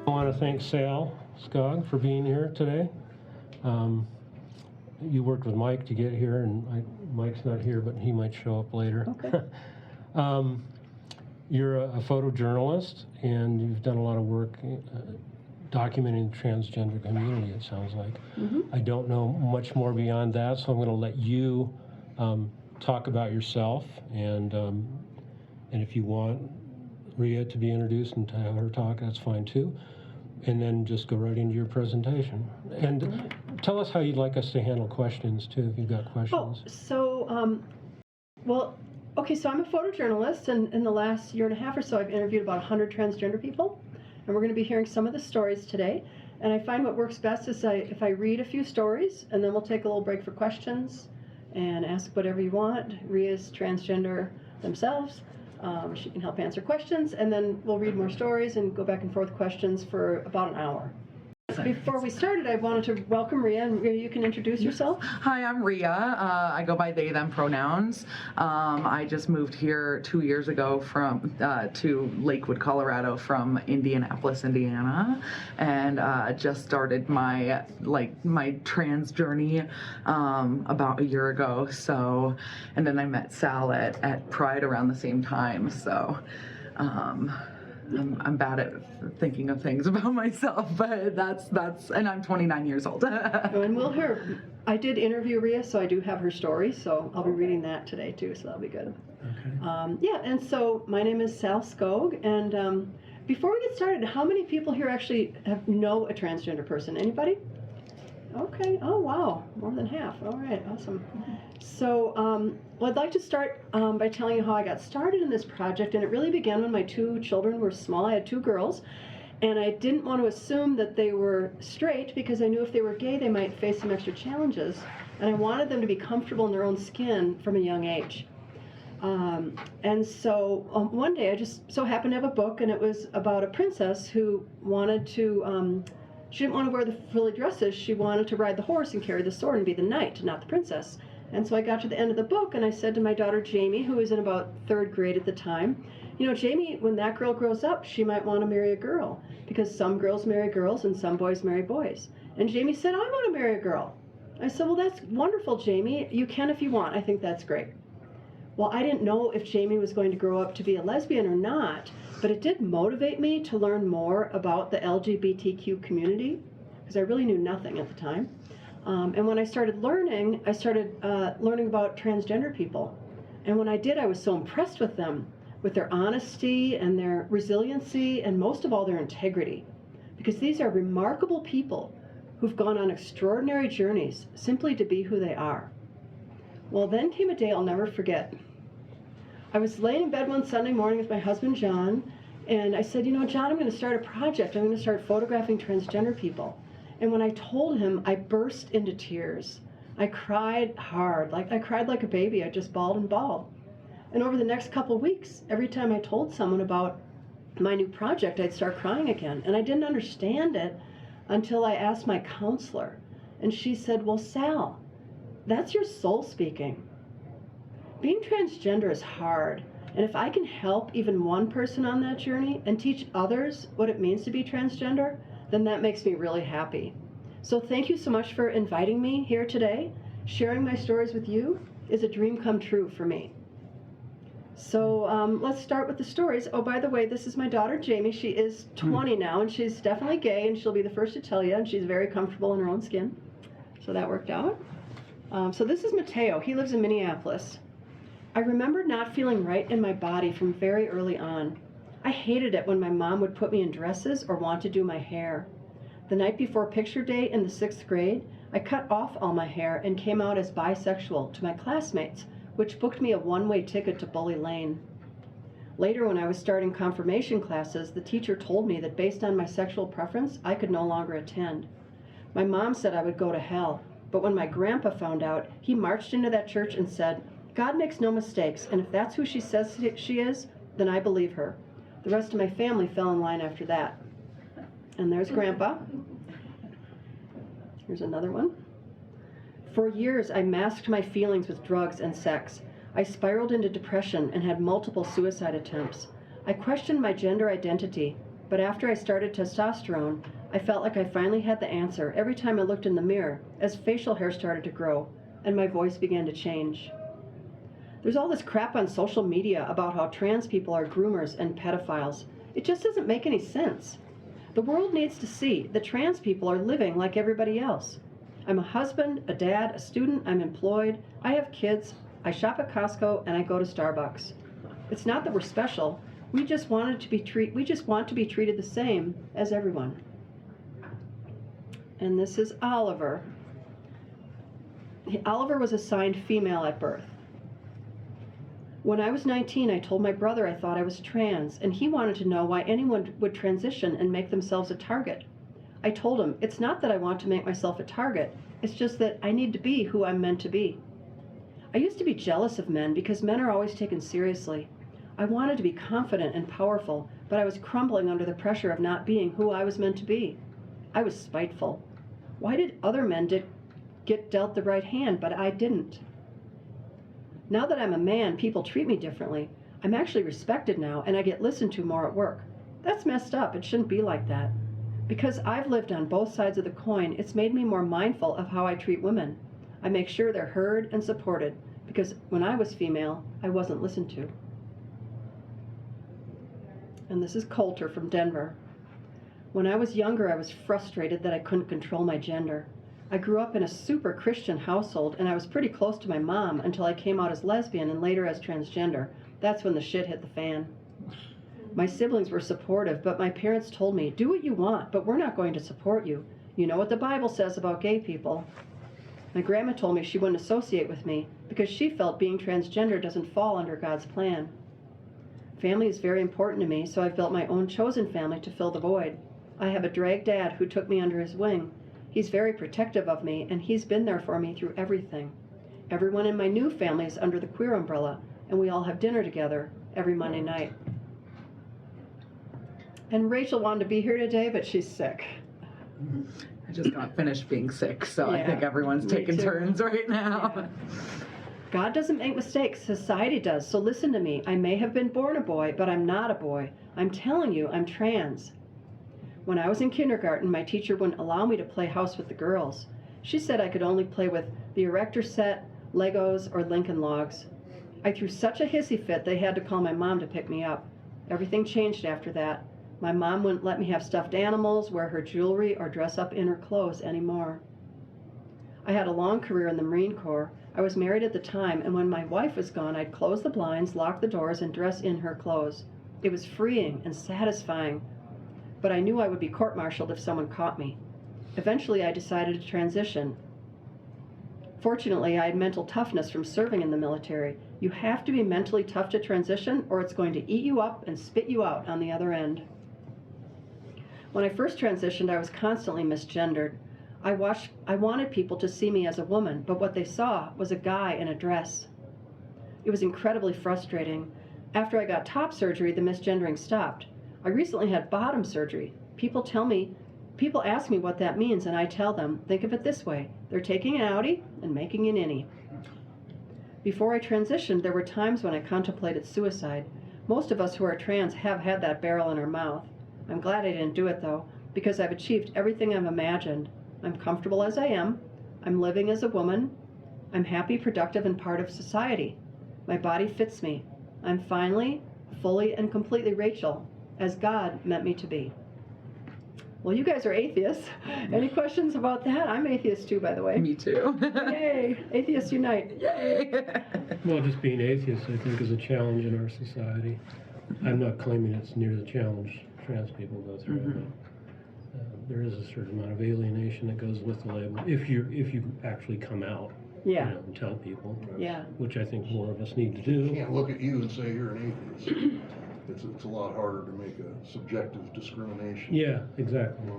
I want to thank Sal Skog for being here today. You worked with Mike to get here, and Mike's not here, but he might show up later. Okay. You're a photojournalist, and you've done a lot of work documenting the transgender community, it sounds like. Mm-hmm. I don't know much more beyond that, so I'm going to let you talk about yourself, and if you want Rhea to be introduced and to have her talk, that's fine too. And then just go right into your presentation. And tell us how you'd like us to handle questions too, if you've got questions. Oh, so, well, okay, so I'm a photojournalist, and in the last year and a half or so, I've interviewed about 100 transgender people, and we're going to be hearing some of the stories today. And I find what works best is if I read a few stories, and then we'll take a little break for questions and ask whatever you want. Rhea's transgender themselves. She can help answer questions, and then we'll read more stories and go back and forth questions for about an hour. Before we started, I wanted to welcome Rhea, and Rhea, you can introduce yourself. Hi, I'm Rhea. I go by they, them pronouns. I just moved here 2 years ago from to Lakewood, Colorado from Indianapolis, Indiana, and just started my trans journey about a year ago. So, and then I met Sal at Pride around the same time. So. I'm bad at thinking of things about myself, but that's, and I'm 29 years old. And we'll hear, I did interview Rhea, so I do have her story, so I'll be reading that today too, so that'll be good. Okay. Yeah, and so my name is Sal Skog, and before we get started, how many people here actually know a transgender person? Anybody? Okay, oh wow, more than half. All right, awesome. So well, I'd like to start by telling you how I got started in this project, and it really began when my two children were small. I had two girls, and I didn't want to assume that they were straight because I knew if they were gay they might face some extra challenges, and I wanted them to be comfortable in their own skin from a young age. And so one day I just so happened to have a book, and it was about a princess who wanted to she didn't want to wear the frilly dresses. She wanted to ride the horse and carry the sword and be the knight, not the princess. And so I got to the end of the book, and I said to my daughter Jamie, who was in about 3rd grade at the time, you know, Jamie, when that girl grows up, she might want to marry a girl, because some girls marry girls and some boys marry boys. And Jamie said, I want to marry a girl. I said, well, that's wonderful, Jamie. You can if you want. I think that's great. Well, I didn't know if Jamie was going to grow up to be a lesbian or not, but it did motivate me to learn more about the LGBTQ community, because I really knew nothing at the time. And when I started learning about transgender people. And when I did, I was so impressed with them, with their honesty and their resiliency, and most of all, their integrity. Because these are remarkable people who've gone on extraordinary journeys simply to be who they are. Well, then came a day I'll never forget. I was laying in bed one Sunday morning with my husband, John, and I said, you know, John, I'm going to start a project. I'm going to start photographing transgender people. And when I told him, I burst into tears. I cried hard. I cried like a baby. I just bawled and bawled. And over the next couple of weeks, every time I told someone about my new project, I'd start crying again. And I didn't understand it until I asked my counselor. And she said, well, Sal, that's your soul speaking. Being transgender is hard, and if I can help even one person on that journey and teach others what it means to be transgender, then that makes me really happy. So thank you so much for inviting me here today. Sharing my stories with you is a dream come true for me. So let's start with the stories. Oh, by the way, this is my daughter, Jamie. She is 20 now, and she's definitely gay, and she'll be the first to tell you, and she's very comfortable in her own skin. So that worked out. So this is Mateo. He lives in Minneapolis. I remember not feeling right in my body from very early on. I hated it when my mom would put me in dresses or want to do my hair. The night before picture day in the 6th grade, I cut off all my hair and came out as bisexual to my classmates, which booked me a one-way ticket to Bully Lane. Later, when I was starting confirmation classes, the teacher told me that based on my sexual preference, I could no longer attend. My mom said I would go to hell, but when my grandpa found out, he marched into that church and said, "God makes no mistakes, and if that's who she says she is, then I believe her." The rest of my family fell in line after that. And there's Grandpa. Here's another one. For years, I masked my feelings with drugs and sex. I spiraled into depression and had multiple suicide attempts. I questioned my gender identity, but after I started testosterone, I felt like I finally had the answer every time I looked in the mirror, as facial hair started to grow and my voice began to change. There's all this crap on social media about how trans people are groomers and pedophiles. It just doesn't make any sense. The world needs to see that trans people are living like everybody else. I'm a husband, a dad, a student, I'm employed, I have kids, I shop at Costco, and I go to Starbucks. It's not that we're special, we just want to be treated the same as everyone. And this is Oliver. Oliver was assigned female at birth. When I was 19, I told my brother I thought I was trans, and he wanted to know why anyone would transition and make themselves a target. I told him, it's not that I want to make myself a target, it's just that I need to be who I'm meant to be. I used to be jealous of men because men are always taken seriously. I wanted to be confident and powerful, but I was crumbling under the pressure of not being who I was meant to be. I was spiteful. Why did other men get dealt the right hand, but I didn't? Now that I'm a man, people treat me differently. I'm actually respected now, and I get listened to more at work. That's messed up. It shouldn't be like that. Because I've lived on both sides of the coin, it's made me more mindful of how I treat women. I make sure they're heard and supported, because when I was female, I wasn't listened to. And this is Coulter from Denver. When I was younger, I was frustrated that I couldn't control my gender. I grew up in a super Christian household, and I was pretty close to my mom until I came out as lesbian and later as transgender. That's when the shit hit the fan. My siblings were supportive, but my parents told me, do what you want, but we're not going to support you. You know what the Bible says about gay people. My grandma told me she wouldn't associate with me because she felt being transgender doesn't fall under God's plan. Family is very important to me, so I've built my own chosen family to fill the void. I have a drag dad who took me under his wing. He's very protective of me, and he's been there for me through everything. Everyone in my new family is under the queer umbrella, and we all have dinner together every Monday night. And Rachel wanted to be here today, but she's sick. I just got finished being sick, so I Yeah, think everyone's me taking too. turns right now. Yeah. God doesn't make mistakes, society does, so listen to me. I may have been born a boy, but I'm not a boy. I'm telling you, I'm trans. When I was in kindergarten, my teacher wouldn't allow me to play house with the girls. She said I could only play with the Erector set, Legos, or Lincoln Logs. I threw such a hissy fit they had to call my mom to pick me up. Everything changed after that. My mom wouldn't let me have stuffed animals, wear her jewelry, or dress up in her clothes anymore. I had a long career in the Marine Corps. I was married at the time, and when my wife was gone, I'd close the blinds, lock the doors, and dress in her clothes. It was freeing and satisfying, but I knew I would be court-martialed if someone caught me. Eventually, I decided to transition. Fortunately, I had mental toughness from serving in the military. You have to be mentally tough to transition, or it's going to eat you up and spit you out on the other end. When I first transitioned, I was constantly misgendered. I wanted people to see me as a woman, but what they saw was a guy in a dress. It was incredibly frustrating. After I got top surgery, the misgendering stopped. I recently had bottom surgery. People ask me what that means, and I tell them, think of it this way. They're taking an outie and making an innie. Before I transitioned, there were times when I contemplated suicide. Most of us who are trans have had that barrel in our mouth. I'm glad I didn't do it, though, because I've achieved everything I've imagined. I'm comfortable as I am. I'm living as a woman. I'm happy, productive, and part of society. My body fits me. I'm finally, fully, and completely Rachel, as God meant me to be. Well, you guys are atheists. Any questions about that? I'm atheist too, by the way. Me too. Yay! Atheists unite. Yay! Well, just being atheist, I think, is a challenge in our society. I'm not claiming it's near the challenge trans people go through. Mm-hmm. There is a certain amount of alienation that goes with the label if you actually come out, Yeah. and tell people. Yeah. Which I think more of us need to do. Can't look at you and say you're an atheist. it's a lot harder to make a subjective discrimination. Yeah, exactly.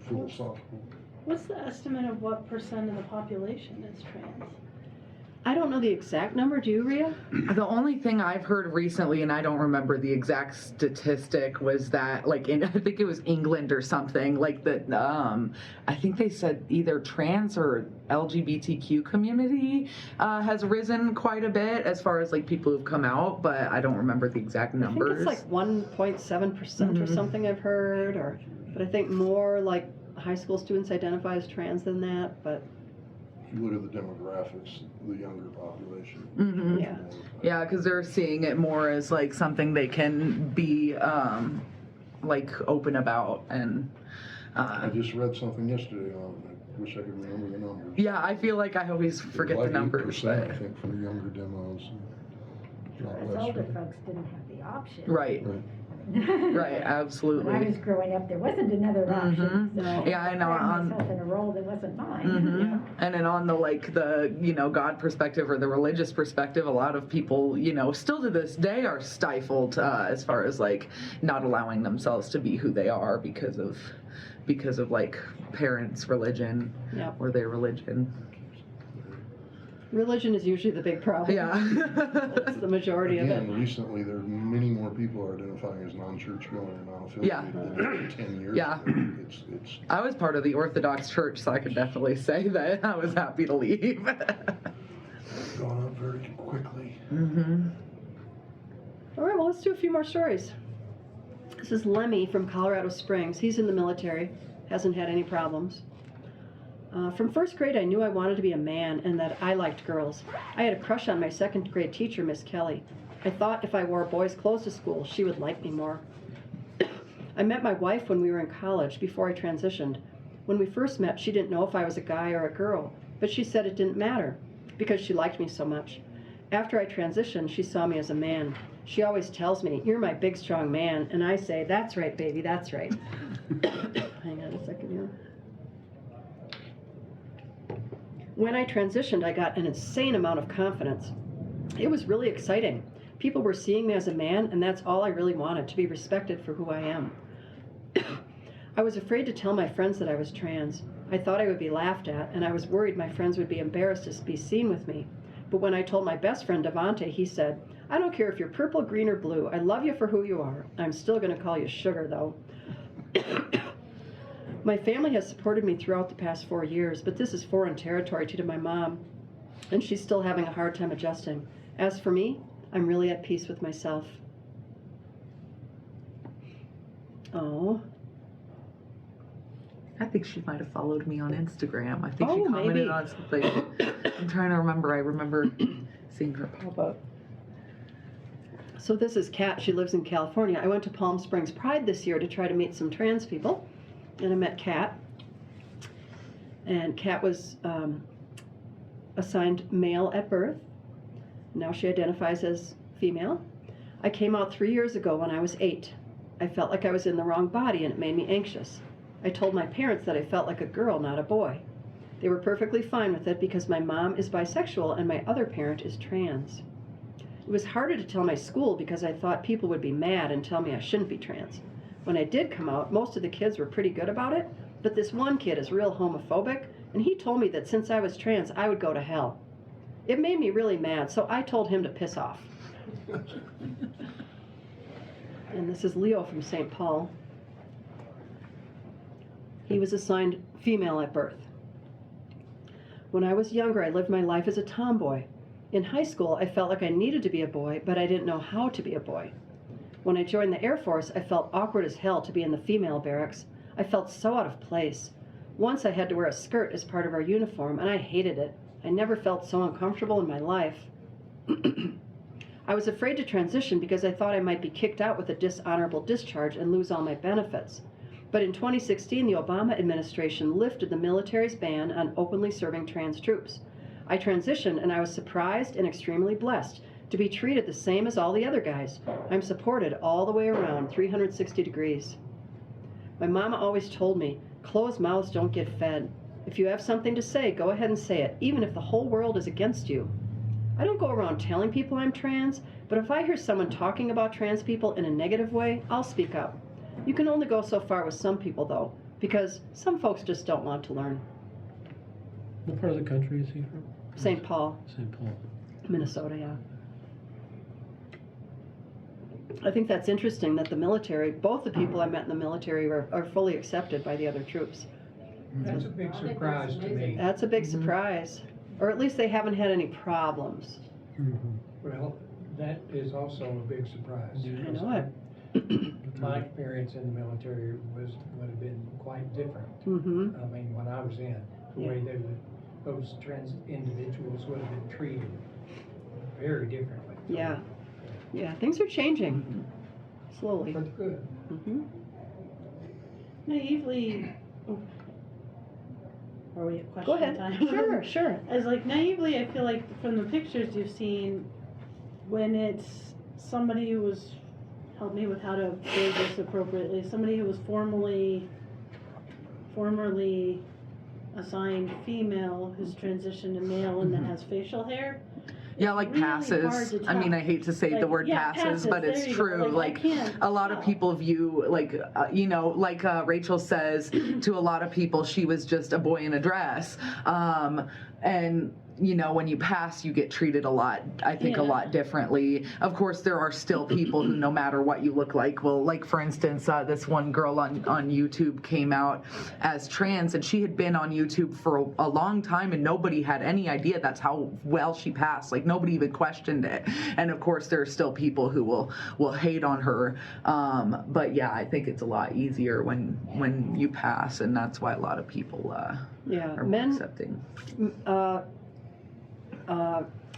Philosophical. What's the estimate of what % of the population is trans? I don't know the exact number. Do you, Rhea? The only thing I've heard recently, and I don't remember the exact statistic, was that like in I think it was England or something like that. I think they said either trans or LGBTQ community has risen quite a bit as far as like people who've come out, but I don't remember the exact I think numbers. it's like 1.7% or something I've heard, but I think more like high school students identify as trans than that. But If you look at the demographics, the younger population. yeah. Yeah, because they're seeing it more as like something they can be like open about and. I just read something yesterday on. I wish I could remember the numbers. Yeah, I feel like I always forget the numbers. 8%, I think, for the younger demos. Not As less, older right? folks didn't have the option. Right, Right. right, absolutely. When I was growing up, there wasn't another option. So Yeah, I know, I found on- myself in a role that wasn't mine. Mhm. And then on the like the God perspective or the religious perspective, a lot of people still to this day are stifled as far as like not allowing themselves to be who they are because of like parents' religion Yep. or their religion. Religion is usually the big problem. Yeah. That's the majority of Again, it. recently there are many more people are identifying as non-church going or non-affiliated Yeah. than 10 years Yeah. ago. It's I was part of the Orthodox Church, so I could definitely say that I was happy to leave. gone up very quickly. All right, well, let's do a few more stories. This is Lemmy from Colorado Springs. He's in the military, hasn't had any problems. From first grade, I knew I wanted to be a man and that I liked girls. I had a crush on my second grade teacher, Miss Kelly. I thought if I wore boys' clothes to school, she would like me more. I met my wife when we were in college, before I transitioned. When we first met, she didn't know if I was a guy or a girl, but she said it didn't matter because she liked me so much. After I transitioned, she saw me as a man. She always tells me, "You're my big, strong man," and I say, "That's right, baby, that's right." Hang on a second here. When I transitioned, I got an insane amount of confidence. It was really exciting. People were seeing me as a man, and that's all I really wanted, to be respected for who I am. I was afraid to tell my friends that I was trans. I thought I would be laughed at, and I was worried my friends would be embarrassed to be seen with me. But when I told my best friend, Devante, he said, "I don't care if you're purple, green, or blue. I love you for who you are. I'm still going to call you Sugar, though." My family has supported me throughout the past 4 years, but this is foreign territory to my mom, and she's still having a hard time adjusting. As for me, I'm really at peace with myself. Oh. I think she might have followed me on Instagram. I think she Oh, commented maybe. on something. I'm trying to remember. I remember seeing her pop up. So this is Kat. She lives in California. I went to Palm Springs Pride this year to try to meet some trans people, and I met Kat. And Kat was assigned male at birth. Now she identifies as female. I came out 3 years ago when I was 8. I felt like I was in the wrong body, and it made me anxious. I told my parents that I felt like a girl, not a boy. They were perfectly fine with it because my mom is bisexual and my other parent is trans. It was harder to tell my school because I thought people would be mad and tell me I shouldn't be trans. When I did come out, most of the kids were pretty good about it, but this one kid is real homophobic, and he told me that since I was trans, I would go to hell. It made me really mad, so I told him to piss off. And this is Leo from St. Paul. He was assigned female at birth. When I was younger, I lived my life as a tomboy. In high school, I felt like I needed to be a boy, but I didn't know how to be a boy. When I joined the Air Force, I felt awkward as hell to be in the female barracks. I felt so out of place. Once I had to wear a skirt as part of our uniform, and I hated it. I never felt so uncomfortable in my life. I was afraid to transition because I thought I might be kicked out with a dishonorable discharge and lose all my benefits. But in 2016, the Obama administration lifted the military's ban on openly serving trans troops. I transitioned, and I was surprised and extremely blessed to be treated the same as all the other guys. I'm supported all the way around, 360 degrees. My mama always told me, closed mouths don't get fed. If you have something to say, go ahead and say it, even if the whole world is against you. I don't go around telling people I'm trans, but if I hear someone talking about trans people in a negative way, I'll speak up. You can only go so far with some people, though, because some folks just don't want to learn. What part of the country is he from? St. Paul, St. Paul. Minnesota, yeah. I think that's interesting that the military, both the people I met in the military are fully accepted by the other troops. That's a big surprise to me. That's a big surprise. Or at least they haven't had any problems. Well, that is also a big surprise. I know it. My experience in the military would have been quite different. Mm-hmm. I mean, when I was in, the way those trans individuals would have been treated very differently. Yeah. Yeah, things are changing slowly. But good. Mm-hmm. Naively, are we at question Go ahead. time? Sure, sure. As like naively, I feel like from the pictures you've seen, when it's somebody who was, help me with how to word this appropriately, somebody who was formerly assigned female who's transitioned to male and then has facial hair. Yeah, like Really hard passes. to I mean, tell. I hate to say the Like, word yeah, passes, but there it's you go. true. I Like can't a lot of tell. people view, like, like Rachel says, to a lot of people, she was just a boy in a dress. And when you pass, you get treated a lot, I think, a Yeah. lot differently. Of course, there are still people who, no matter what you look like, well, like, for instance, this one girl on YouTube came out as trans, and she had been on YouTube for a long time, and nobody had any idea that's how well she passed. Like, nobody even questioned it. And of course, there are still people who will hate on her. But yeah, I think it's a lot easier when you pass, and that's why a lot of people are more Men, accepting.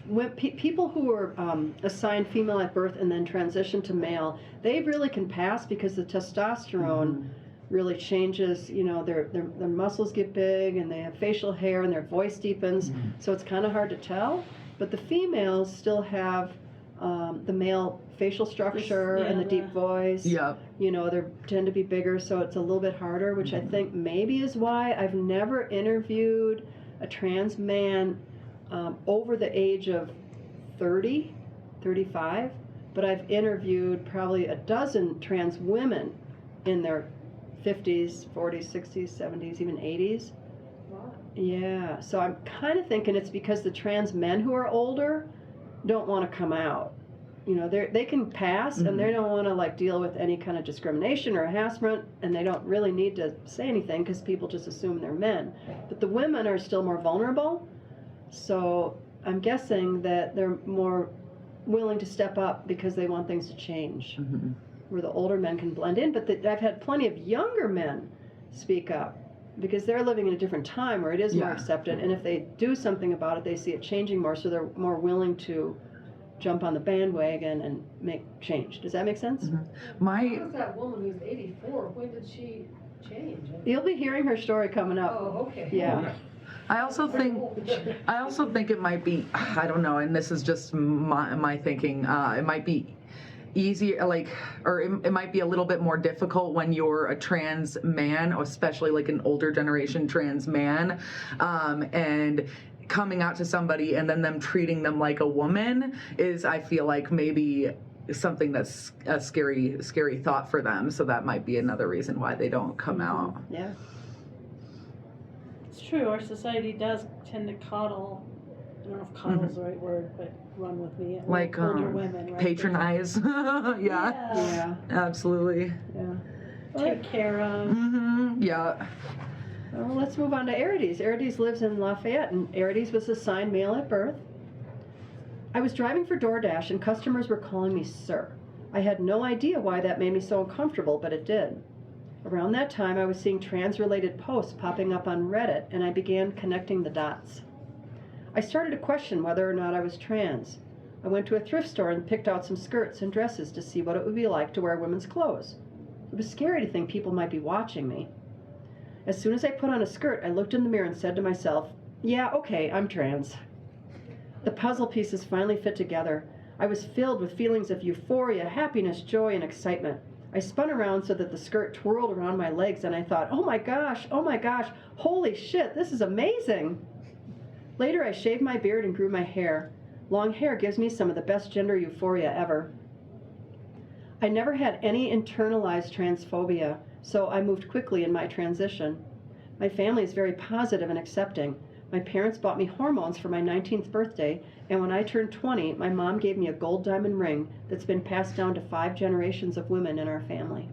when people who are assigned female at birth and then transition to male, they really can pass because the testosterone really changes. Their muscles get big and they have facial hair and their voice deepens, so it's kind of hard to tell. But the females still have the male facial structure and the deep voice. Yep. They tend to be bigger, so it's a little bit harder, which I think maybe is why I've never interviewed a trans man over the age of 30, 35, but I've interviewed probably a dozen trans women in their 50s, 40s, 60s, 70s, even 80s. Wow. Yeah, so I'm kind of thinking it's because the trans men who are older don't want to come out. They can pass and they don't want to deal with any kind of discrimination or harassment, and they don't really need to say anything because people just assume they're men. But the women are still more vulnerable. So I'm guessing that they're more willing to step up because they want things to change, where the older men can blend in. But I've had plenty of younger men speak up because they're living in a different time where it is more accepted. And if they do something about it, they see it changing more, so they're more willing to jump on the bandwagon and make change. Does that make sense? My How was that woman who's 84? When did she change? You'll be hearing her story coming up. Oh, okay. Yeah. I also think it might be, I don't know, and this is just my thinking, it might be easier, or it might be a little bit more difficult when you're a trans man, especially like an older generation trans man, and coming out to somebody and then them treating them like a woman is, I feel like, maybe something that's a scary thought for them. So that might be another reason why they don't come out. Yeah. It's true, our society does tend to coddle, I don't know if coddle's the right word, but run with me, Like older women, right? patronize. Yeah, Yeah. absolutely. Yeah. Take care of. Yeah. Well, let's move on to Arides. Arides lives in Lafayette, and Arides was assigned male at birth. I was driving for DoorDash, and customers were calling me sir. I had no idea why that made me so uncomfortable, but it did. Around that time, I was seeing trans-related posts popping up on Reddit, and I began connecting the dots. I started to question whether or not I was trans. I went to a thrift store and picked out some skirts and dresses to see what it would be like to wear women's clothes. It was scary to think people might be watching me. As soon as I put on a skirt, I looked in the mirror and said to myself, yeah, okay, I'm trans. The puzzle pieces finally fit together. I was filled with feelings of euphoria, happiness, joy, and excitement. I spun around so that the skirt twirled around my legs, and I thought, oh my gosh, holy shit, this is amazing. Later, I shaved my beard and grew my hair. Long hair gives me some of the best gender euphoria ever. I never had any internalized transphobia, so I moved quickly in my transition. My family is very positive and accepting. My parents bought me hormones for my 19th birthday, and when I turned 20, my mom gave me a gold diamond ring that's been passed down to 5 generations of women in our family.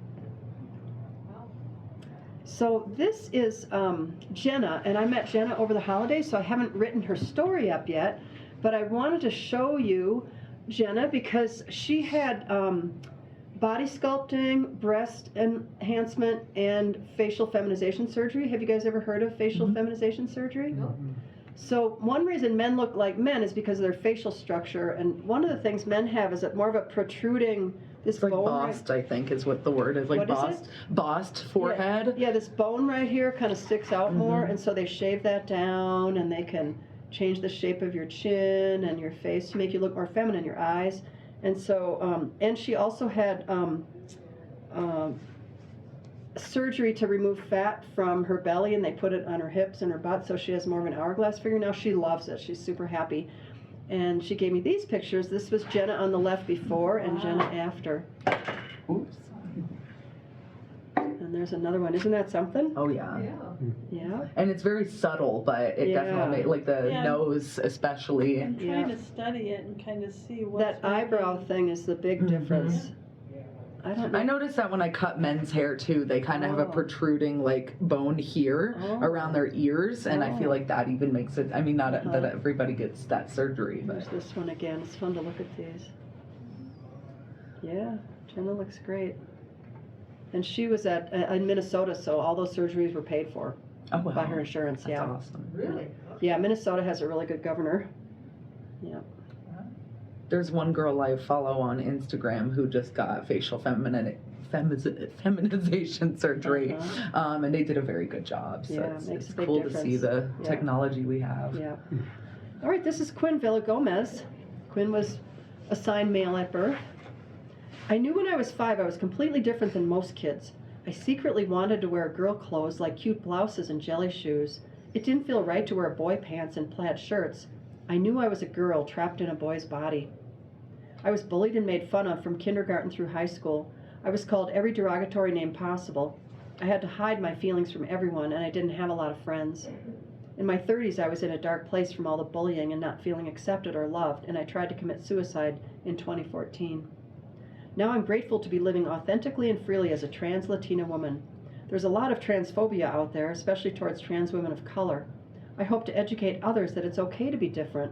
So this is Jenna, and I met Jenna over the holidays, so I haven't written her story up yet, but I wanted to show you Jenna because she had body sculpting, breast enhancement, and facial feminization surgery. Have you guys ever heard of facial feminization surgery? No. So one reason men look like men is because of their facial structure, and one of the things men have is more of a protruding, this It's like bone bossed, I think is what the word is, like What is bossed, bossed forehead. Yeah, this bone right here kind of sticks out more, and so they shave that down, and they can change the shape of your chin and your face to make you look more feminine, your eyes. And so, and she also had surgery to remove fat from her belly, and they put it on her hips and her butt, so she has more of an hourglass figure now. She loves it. She's super happy. And she gave me these pictures. This was Jenna on the left before and Jenna after. Oops. And there's another one. Isn't that something? Oh yeah. Yeah. Yeah. And it's very subtle, but it Yeah. definitely, like the Yeah. nose especially. I'm trying Yeah. to study it and kind of see what's That eyebrow making- thing is the big difference. I don't know. I noticed that when I cut men's hair too, they kind of have a Oh. protruding like bone here Oh. around their ears, and I Oh. feel like that even makes it. I mean, not Uh-huh. that everybody gets that surgery, There's but this one again. It's fun to look at these. Yeah, Jenna looks great. And she was in Minnesota, so all those surgeries were paid for oh wow, by her insurance. that's Yeah. awesome. Really? Yeah, Minnesota has a really good governor. Yeah. There's one girl I follow on Instagram who just got facial feminization surgery, Uh-huh. and they did a very good job. So Yeah, it's, it makes it's a big cool to see difference. the Yeah. technology we have. Yeah. All right, this is Quinn Villagomez. Quinn was assigned male at birth. I knew when I was 5 I was completely different than most kids. I secretly wanted to wear girl clothes like cute blouses and jelly shoes. It didn't feel right to wear boy pants and plaid shirts. I knew I was a girl trapped in a boy's body. I was bullied and made fun of from kindergarten through high school. I was called every derogatory name possible. I had to hide my feelings from everyone, and I didn't have a lot of friends. In my 30s, I was in a dark place from all the bullying and not feeling accepted or loved, and I tried to commit suicide in 2014. Now I'm grateful to be living authentically and freely as a trans Latina woman. There's a lot of transphobia out there, especially towards trans women of color. I hope to educate others that it's okay to be different.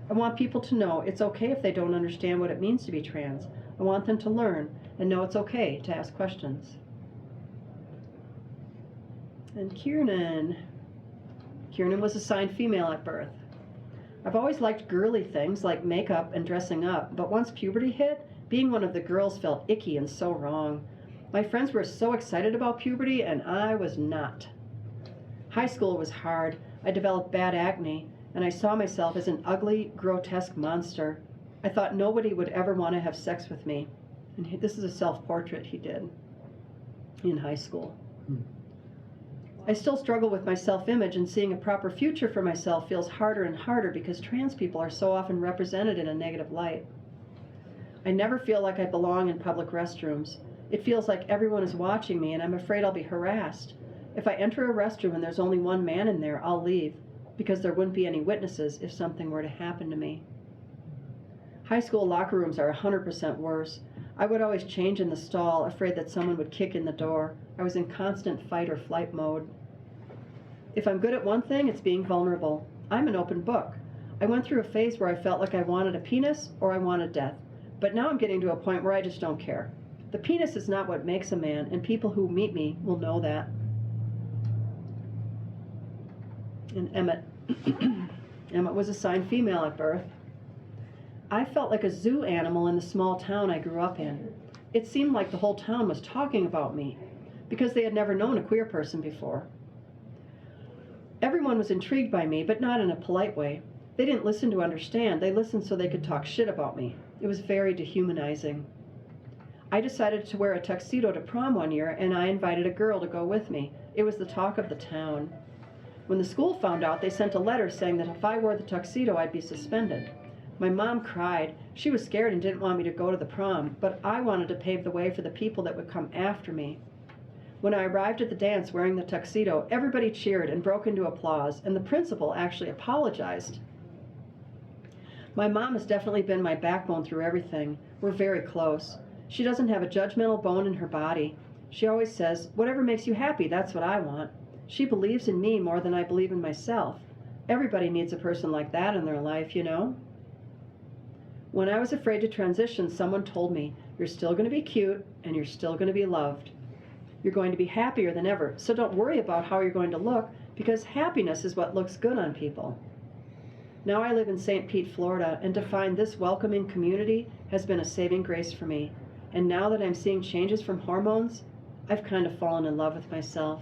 I want people to know it's okay if they don't understand what it means to be trans. I want them to learn and know it's okay to ask questions. And Kiernan was assigned female at birth. I've always liked girly things like makeup and dressing up, but once puberty hit, being one of the girls felt icky and so wrong. My friends were so excited about puberty, and I was not. High school was hard. I developed bad acne, and I saw myself as an ugly, grotesque monster. I thought nobody would ever want to have sex with me. And this is a self-portrait he did in high school. I still struggle with my self-image, and seeing a proper future for myself feels harder and harder because trans people are so often represented in a negative light. I never feel like I belong in public restrooms. It feels like everyone is watching me, and I'm afraid I'll be harassed. If I enter a restroom and there's only one man in there, I'll leave, because there wouldn't be any witnesses if something were to happen to me. High school locker rooms are 100% worse. I would always change in the stall, afraid that someone would kick in the door. I was in constant fight or flight mode. If I'm good at one thing, it's being vulnerable. I'm an open book. I went through a phase where I felt like I wanted a penis or I wanted death. But now I'm getting to a point where I just don't care. The penis is not what makes a man, and people who meet me will know that. And Emmett. Emmett was assigned female at birth. I felt like a zoo animal in the small town I grew up in. It seemed like the whole town was talking about me, because they had never known a queer person before. Everyone was intrigued by me, but not in a polite way. They didn't listen to understand. They listened so they could talk shit about me. It was very dehumanizing. I decided to wear a tuxedo to prom one year, and I invited a girl to go with me. It was the talk of the town. When the school found out, they sent a letter saying that if I wore the tuxedo, I'd be suspended. My mom cried. She was scared and didn't want me to go to the prom, but I wanted to pave the way for the people that would come after me. When I arrived at the dance wearing the tuxedo, everybody cheered and broke into applause, and the principal actually apologized. My mom has definitely been my backbone through everything. We're very close. She doesn't have a judgmental bone in her body. She always says, whatever makes you happy, that's what I want. She believes in me more than I believe in myself. Everybody needs a person like that in their life, you know? When I was afraid to transition, someone told me, you're still going to be cute and you're still going to be loved. You're going to be happier than ever, so don't worry about how you're going to look, because happiness is what looks good on people. Now I live in St. Pete, Florida, and to find this welcoming community has been a saving grace for me. And now that I'm seeing changes from hormones, I've kind of fallen in love with myself.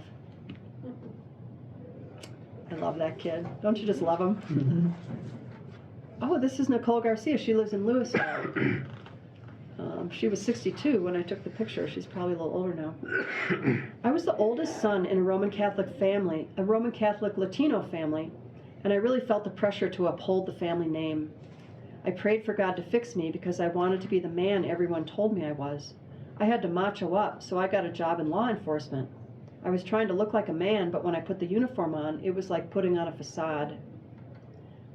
I love that kid. Don't you just love him? Oh, this is Nicole Garcia. She lives in Louisville. She was 62 when I took the picture. She's probably a little older now. I was the oldest son in a Roman Catholic family, a Roman Catholic Latino family, and I really felt the pressure to uphold the family name. I prayed for God to fix me because I wanted to be the man everyone told me I was. I had to macho up, so I got a job in law enforcement. I was trying to look like a man, but when I put the uniform on, it was like putting on a facade.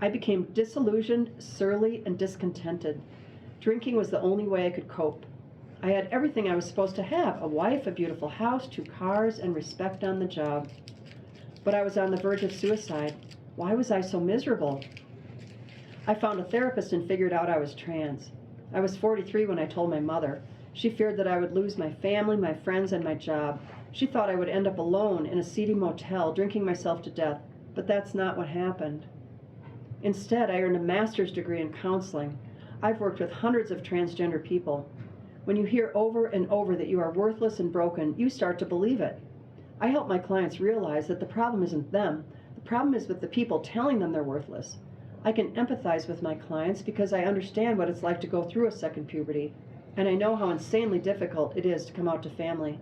I became disillusioned, surly, and discontented. Drinking was the only way I could cope. I had everything I was supposed to have, a wife, a beautiful house, 2 cars, and respect on the job. But I was on the verge of suicide. Why was I so miserable? I found a therapist and figured out I was trans. I was 43 when I told my mother. She feared that I would lose my family, my friends, and my job. She thought I would end up alone in a seedy motel, drinking myself to death, but that's not what happened. Instead, I earned a master's degree in counseling. I've worked with hundreds of transgender people. When you hear over and over that you are worthless and broken, you start to believe it. I help my clients realize that the problem isn't them. The problem is with the people telling them they're worthless. I can empathize with my clients because I understand what it's like to go through a second puberty, and I know how insanely difficult it is to come out to family.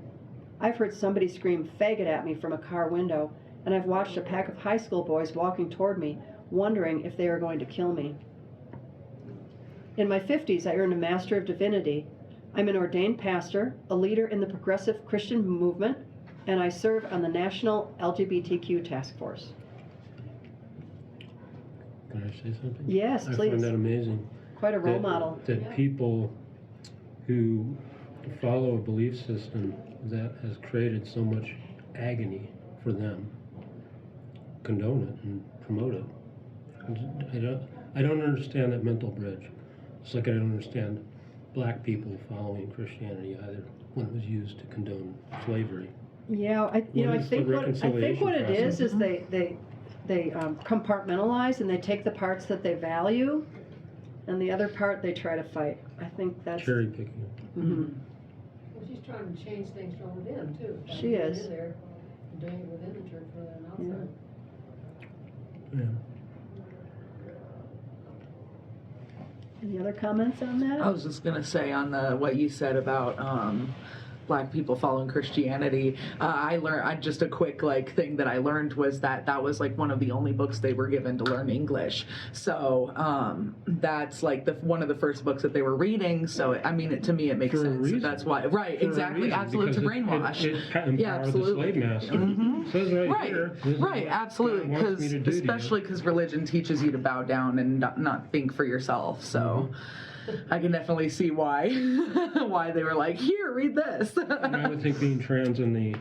I've heard somebody scream faggot at me from a car window, and I've watched a pack of high school boys walking toward me, wondering if they are going to kill me. In my 50s, I earned a Master of Divinity. I'm an ordained pastor, a leader in the progressive Christian movement, and I serve on the National LGBTQ Task Force. Can I say something? Yes, I please. find that amazing. Quite a role model. That people who follow a belief system that has created so much agony for them condone it and promote it. I don't understand that mental bridge. It's like I don't understand black people following Christianity either when it was used to condone slavery. Yeah, I think what it is they compartmentalize and they take the parts that they value, and the other part they try to fight. I think that's cherry picking. Mm-hmm. Well, she's trying to change things from within too. by She being is. in there and doing it within the church rather than outside. Yeah. Any other comments on that? I was just gonna say on what you said about black people following Christianity. I learned just a quick thing that I learned was that was one of the only books they were given to learn English. So that's one of the first books that they were reading. So I mean, to me, it makes sense. So that's why, right? For exactly, reason, absolutely, to brainwash. It empowered the slave master. It says Right, here, this is right, what absolutely, God wants me to do to you. especially because religion teaches you to bow down and not think for yourself. So. I can definitely see why they were like, here, read this. And I would think being trans in the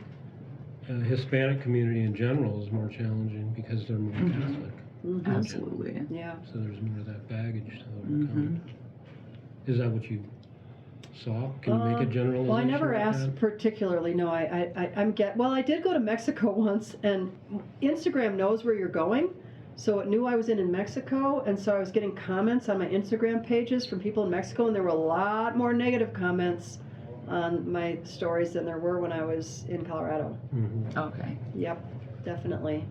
Hispanic community in general is more challenging because they're more Catholic. Mm-hmm. Absolutely. Yeah. So there's more of that baggage to overcome. Is that what you saw? Can you make a generalization? Well, I never like asked that? particularly. No, I did go to Mexico once, and Instagram knows where you're going. So it knew I was in Mexico, and so I was getting comments on my Instagram pages from people in Mexico, and there were a lot more negative comments on my stories than there were when I was in Colorado. Mhm. Okay. Yep, definitely.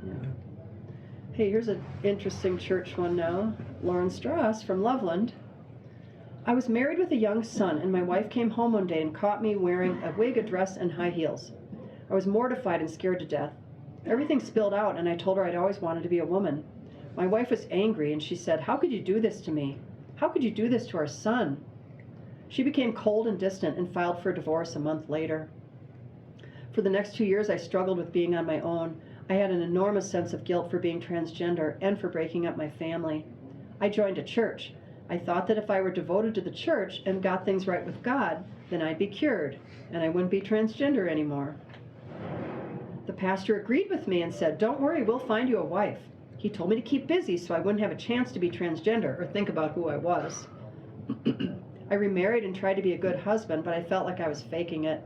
Yeah. Hey, here's an interesting church one now. Lauren Strauss from Loveland. I was married with a young son, and my wife came home one day and caught me wearing a wig, a dress, and high heels. I was mortified and scared to death. Everything spilled out, and I told her I'd always wanted to be a woman. My wife was angry and she said, "How could you do this to me? How could you do this to our son?" She became cold and distant and filed for divorce a month later. For the next 2 years, I struggled with being on my own. I had an enormous sense of guilt for being transgender and for breaking up my family. I joined a church. I thought that if I were devoted to the church and got things right with God, then I'd be cured, and I wouldn't be transgender anymore. The pastor agreed with me and said, "Don't worry, we'll find you a wife." He told me to keep busy so I wouldn't have a chance to be transgender or think about who I was. I remarried and tried to be a good husband, but I felt like I was faking it.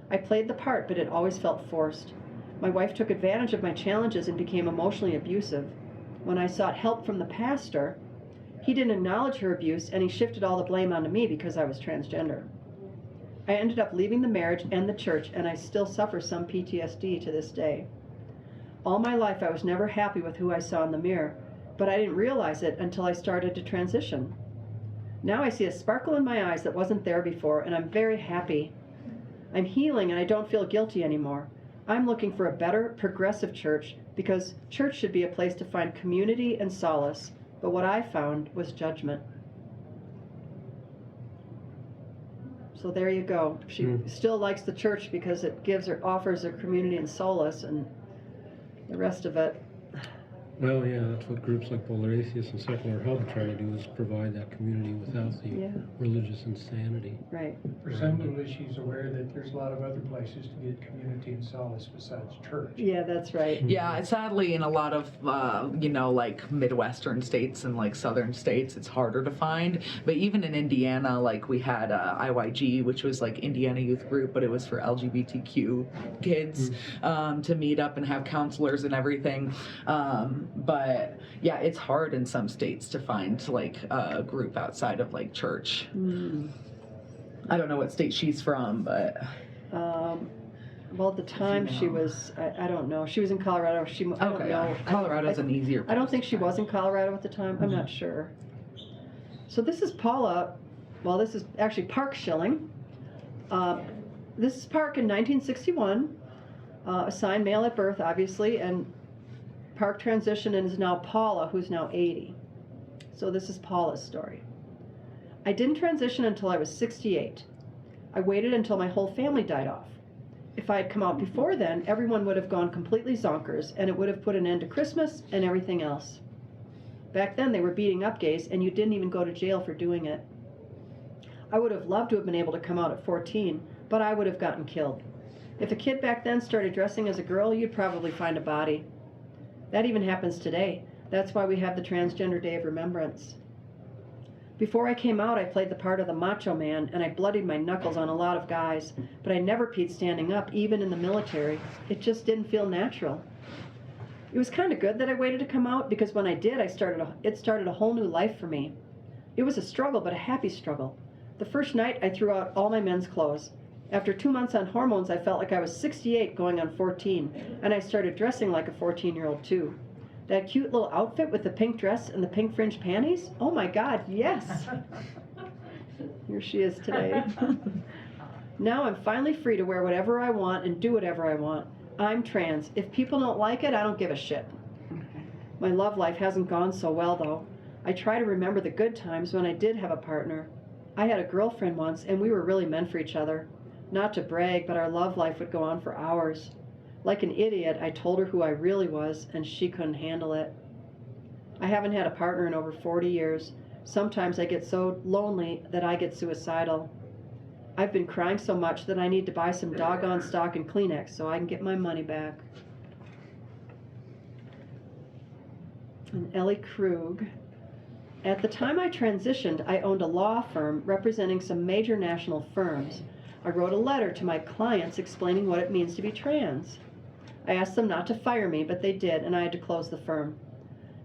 I played the part, but it always felt forced. My wife took advantage of my challenges and became emotionally abusive. When I sought help from the pastor, he didn't acknowledge her abuse and he shifted all the blame onto me because I was transgender. I ended up leaving the marriage and the church, and I still suffer some PTSD to this day. All my life I was never happy with who I saw in the mirror, but I didn't realize it until I started to transition. Now I see a sparkle in my eyes that wasn't there before, and I'm very happy. I'm healing and I don't feel guilty anymore. I'm looking for a better, progressive church because church should be a place to find community and solace, but what I found was judgment. So there you go. She still likes the church because it offers her community and solace, and the rest of it. Well, yeah, that's what groups like Polar Atheists and Secular Hub try to do, is provide that community without the religious insanity. Right. Presumably she's aware that there's a lot of other places to get community and solace besides church. Yeah, that's right. Yeah, sadly, in a lot of, like Midwestern states and like Southern states, it's harder to find. But even in Indiana, like we had IYG, which was like Indiana Youth Group, but it was for LGBTQ kids to meet up and have counselors and everything. But yeah, it's hard in some states to find like a group outside of like church. I don't know what state she's from, but Well, at the time she was, I don't know. She was in Colorado. I don't know. Colorado's an easier. I don't think she was in Colorado at the time. I'm not sure. So this is Paula. Well, this is actually Park Schilling. This is Park in 1961, assigned male at birth, obviously, and Park transitioned and is now Paula, who's now 80. So this is Paula's story. I didn't transition until I was 68. I waited until my whole family died off. If I had come out before then, everyone would have gone completely zonkers, and it would have put an end to Christmas and everything else. Back then, they were beating up gays, and you didn't even go to jail for doing it. I would have loved to have been able to come out at 14, but I would have gotten killed. If a kid back then started dressing as a girl, you'd probably find a body. That even happens today. That's why we have the Transgender Day of Remembrance. Before I came out, I played the part of the macho man, and I bloodied my knuckles on a lot of guys, but I never peed standing up, even in the military. It just didn't feel natural. It was kind of good that I waited to come out, because when I did, it started a whole new life for me. It was a struggle, but a happy struggle. The first night, I threw out all my men's clothes. After 2 months on hormones, I felt like I was 68 going on 14, and I started dressing like a 14-year-old too. That cute little outfit with the pink dress and the pink fringe panties? Oh my God, yes! Here she is today. Now I'm finally free to wear whatever I want and do whatever I want. I'm trans. If people don't like it, I don't give a shit. My love life hasn't gone so well though. I try to remember the good times when I did have a partner. I had a girlfriend once and we were really meant for each other. Not to brag, but our love life would go on for hours. Like an idiot, I told her who I really was, and she couldn't handle it. I haven't had a partner in over 40 years. Sometimes I get so lonely that I get suicidal. I've been crying so much that I need to buy some doggone stock and Kleenex so I can get my money back. And Ellie Krug. At the time I transitioned, I owned a law firm representing some major national firms. I wrote a letter to my clients explaining what it means to be trans. I asked them not to fire me, but they did, and I had to close the firm.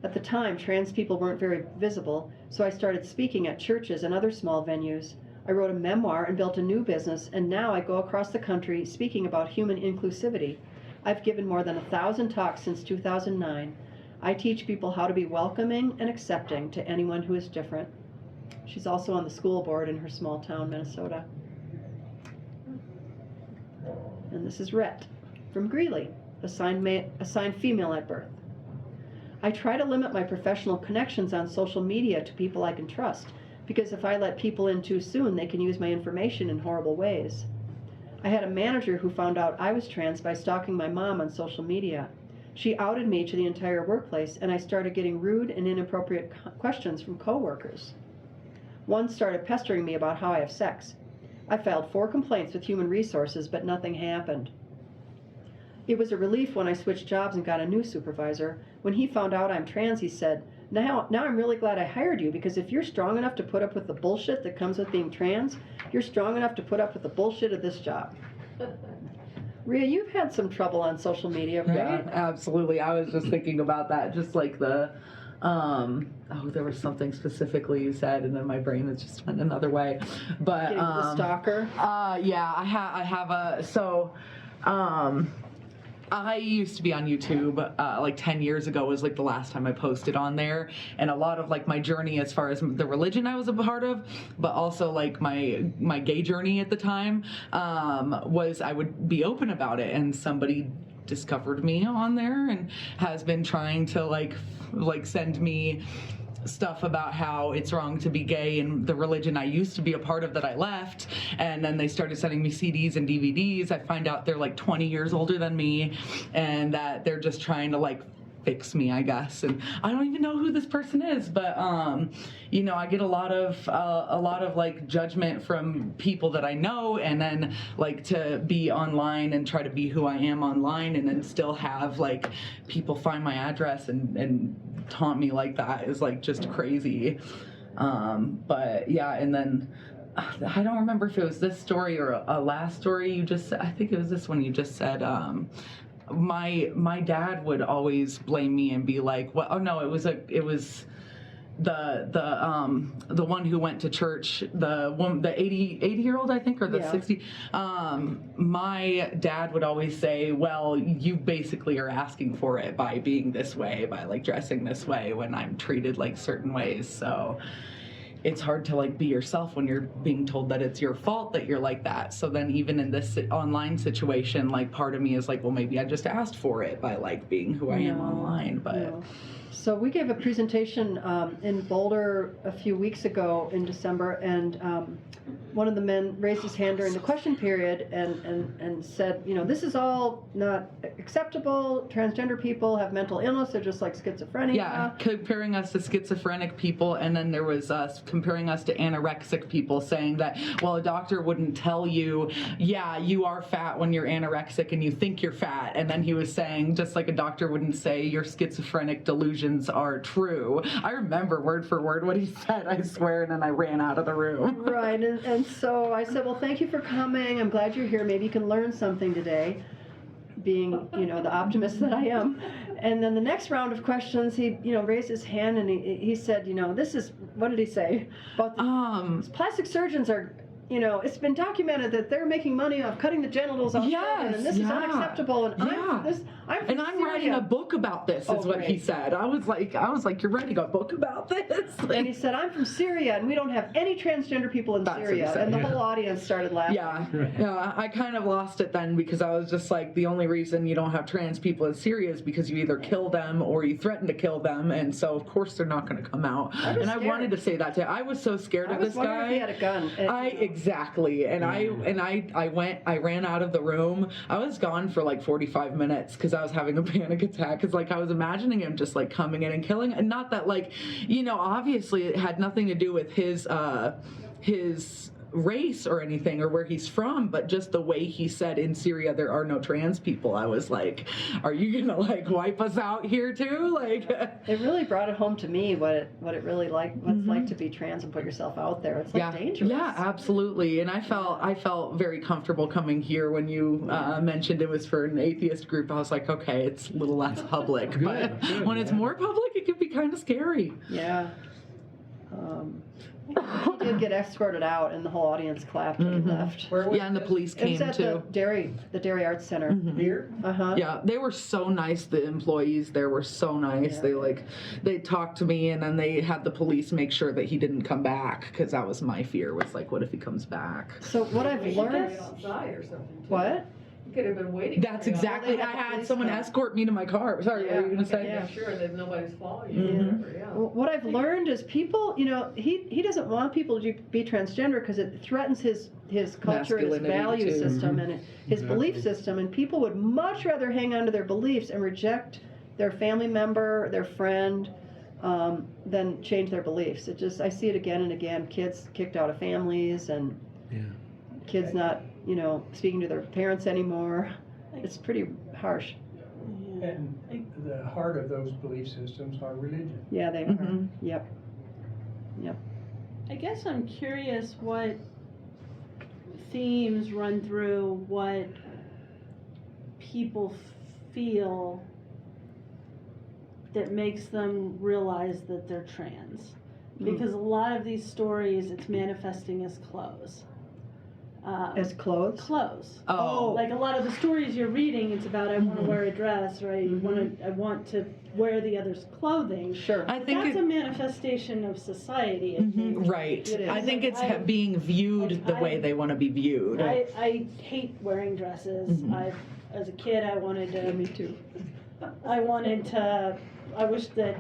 At the time, trans people weren't very visible, so I started speaking at churches and other small venues. I wrote a memoir and built a new business, and now I go across the country speaking about human inclusivity. I've given more than 1,000 talks since 2009. I teach people how to be welcoming and accepting to anyone who is different. She's also on the school board in her small town, Minnesota. And this is Rhett from Greeley, assigned female at birth. I try to limit my professional connections on social media to people I can trust, because if I let people in too soon, they can use my information in horrible ways. I had a manager who found out I was trans by stalking my mom on social media. She outed me to the entire workplace, and I started getting rude and inappropriate questions from coworkers. One started pestering me about how I have sex. I filed 4 complaints with Human Resources, but nothing happened. It was a relief when I switched jobs and got a new supervisor. When he found out I'm trans, he said, now I'm really glad I hired you, because if you're strong enough to put up with the bullshit that comes with being trans, you're strong enough to put up with the bullshit of this job. Rhea, you've had some trouble on social media, right? Yeah, absolutely. I was just thinking about that, just like the, there was something specifically you said, and then my brain has just went another way. But Getting the stalker. Yeah, I have a I used to be on YouTube, like 10 years ago was like the last time I posted on there, and a lot of like my journey as far as the religion I was a part of, but also like my gay journey at the time, was I would be open about it, and somebody discovered me on there and has been trying to like send me stuff about how it's wrong to be gay and the religion I used to be a part of that I left. And then they started sending me CDs and DVDs. I find out they're like 20 years older than me, and that they're just trying to like fix me, I guess. And I don't even know who this person is, but you know, I get a lot of like judgment from people that I know, and then like to be online and try to be who I am online, and then still have like people find my address and taunt me like that is like just crazy. But yeah, and then I don't remember if it was this story or a last story you just said. I think it was this one you just said. My dad would always blame me and be like, well, oh no, it was the one who went to church, the 80-year-old, I think, or the 60. My dad would always say, well, you basically are asking for it by being this way, by like dressing this way when I'm treated like certain ways. So it's hard to like be yourself when you're being told that it's your fault that you're like that. So then even in this online situation, like part of me is like, well, maybe I just asked for it by like being who I am online. But No. So we gave a presentation in Boulder a few weeks ago in December, and one of the men raised his hand during the question period and said, you know, this is all not acceptable. Transgender people have mental illness. They're just like schizophrenia. yeah, comparing us to schizophrenic people, and then there was us comparing us to anorexic people, saying that, well, a doctor wouldn't tell you, yeah, you are fat when you're anorexic and you think you're fat. And then he was saying, just like a doctor wouldn't say your schizophrenic delusions are true. I remember word for word what he said, I swear, and then I ran out of the room. Right, and so I said, well, thank you for coming. I'm glad you're here. Maybe you can learn something today, being, you know, the optimist that I am. And then the next round of questions, he, you know, raised his hand and he said, you know, this is, what did he say? About the, plastic surgeons are, you know, it's been documented that they're making money off cutting the genitals off children, and this is unacceptable. And I'm writing a book about this, is what he said. I was like, you're writing a book about this? And he said, I'm from Syria, and we don't have any transgender people in Syria. And the whole audience started laughing. Yeah, I kind of lost it then, because I was just like, the only reason you don't have trans people in Syria is because you either kill them or you threaten to kill them, and so of course they're not going to come out. And I wanted to say that too. I was so scared of this guy. I was wondering if he had a gun. Exactly, and I ran out of the room. I was gone for like 45 minutes because I was having a panic attack, because like I was imagining him just like coming in and killing, and not that like, you know, obviously it had nothing to do with his race or anything or where he's from, but just the way he said in Syria there are no trans people. I was like, are you gonna like wipe us out here too? Like, it really brought it home to me what it really like, what it's like to be trans and put yourself out there. It's like dangerous. Yeah, absolutely. And I felt very comfortable coming here when you mentioned it was for an atheist group. I was like, okay, it's a little less public, but when it's more public, it can be kind of scary. Yeah. He did get escorted out, and the whole audience clapped when he left. And the police came it was too. at the Dairy Arts Center. Here? Yeah, they were so nice. The employees there were so nice. Yeah. They talked to me, and then they had the police make sure that he didn't come back, because that was my fear, was like, what if he comes back? So what I've You learned. guys outside or something too. What? You could have been waiting. That's for you. exactly. Well, they I had the had police someone come. escort me to my car. Sorry, what were you gonna say? Yeah. Sure, that nobody's following you. Mhm. or whatever, yeah. Well, what I've learned is people, he doesn't want people to be transgender because it threatens his culture, his Masculinity, value too. system, and his belief Exactly. system, and people would much rather hang on to their beliefs and reject their family member, their friend, than change their beliefs. I see it again and again. Kids kicked out of families, and Yeah. kids not, speaking to their parents anymore. It's pretty harsh. Yeah. And the heart of those belief systems are religion. Yeah, they are. Mhm. Yep. I guess I'm curious what themes run through what people feel that makes them realize that they're trans. Because a lot of these stories, it's manifesting as clothes. As clothes. Clothes. Oh. Like a lot of the stories you're reading, it's about I want to wear a dress, or I want to wear the other's clothing. Sure. I think That's it, a manifestation of society. I think. right. It is. I think it's I- being viewed the way they want to be viewed. I hate wearing dresses. Mhm. As a kid, I wanted to. Me too. I wanted to. I wish that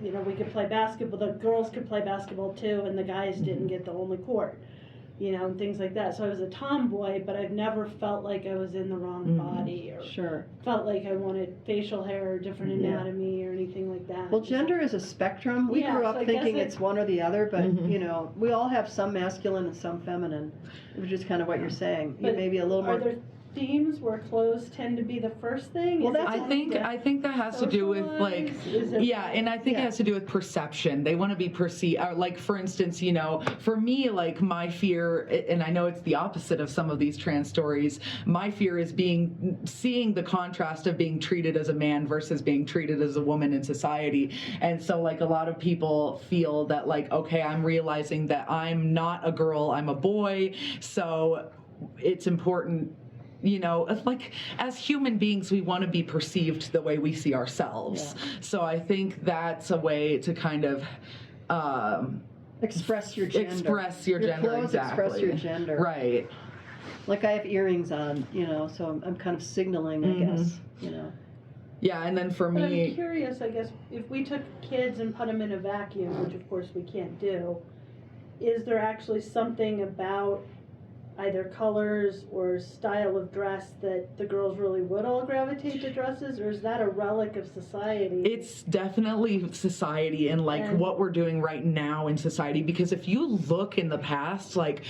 we could play basketball. The girls could play basketball too, and the guys didn't get the only court. And things like that. So I was a tomboy, but I've never felt like I was in the wrong body, or Sure. felt like I wanted facial hair or different Yeah. anatomy or anything like that. Well, gender is a spectrum. We Yeah, grew so up I thinking guess it's one or the other, but Mhm. we all have some masculine and some feminine, which is kind of what you're saying. But Maybe a little Are more. there themes where clothes tend to be the first thing? Well, Is it that's- I think that has to do with like socialized? Is it- yeah, and I think it Yeah. has to do with perception. They want to be perceived. Like for instance, for me, like my fear, and I know it's the opposite of some of these trans stories. My fear is seeing the contrast of being treated as a man versus being treated as a woman in society. And so like a lot of people feel that like, okay, I'm realizing that I'm not a girl, I'm a boy. So it's important. Like as human beings, we want to be perceived the way we see ourselves. So I think that's a way to kind of Express your gender. express your gender. Clothes Exactly. express your gender. Right. Like I have earrings on, so I'm kind of signaling, I guess. Yeah, and then for But I'm me, curious, I guess, if we took kids and put them in a vacuum, which of course we can't do, is there actually something about either colors or style of dress that the girls really would all gravitate to dresses, or is that a relic of society? it's definitely society and like And- what we're doing right now in society. Because if you look in the past, like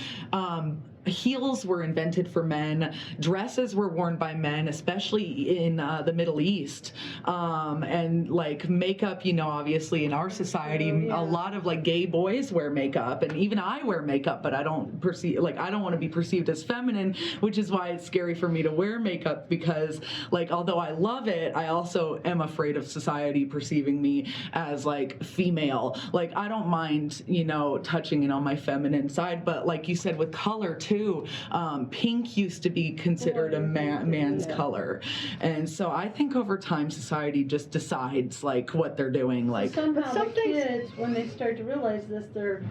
heels were invented for men, dresses were worn by men, especially in the Middle East, and like makeup, obviously in our society, Yeah. a lot of like gay boys wear makeup, and even I wear makeup, but I don't want to be perceived as feminine, which is why it's scary for me to wear makeup, because like although I love it, I also am afraid of society perceiving me as like female. Like I don't mind, touching on my feminine side, but like you said with color too, pink used to be considered a man's color, and so I think over time society just decides like what they're doing. Like Somehow But some the things- kids, when they start to realize this, they're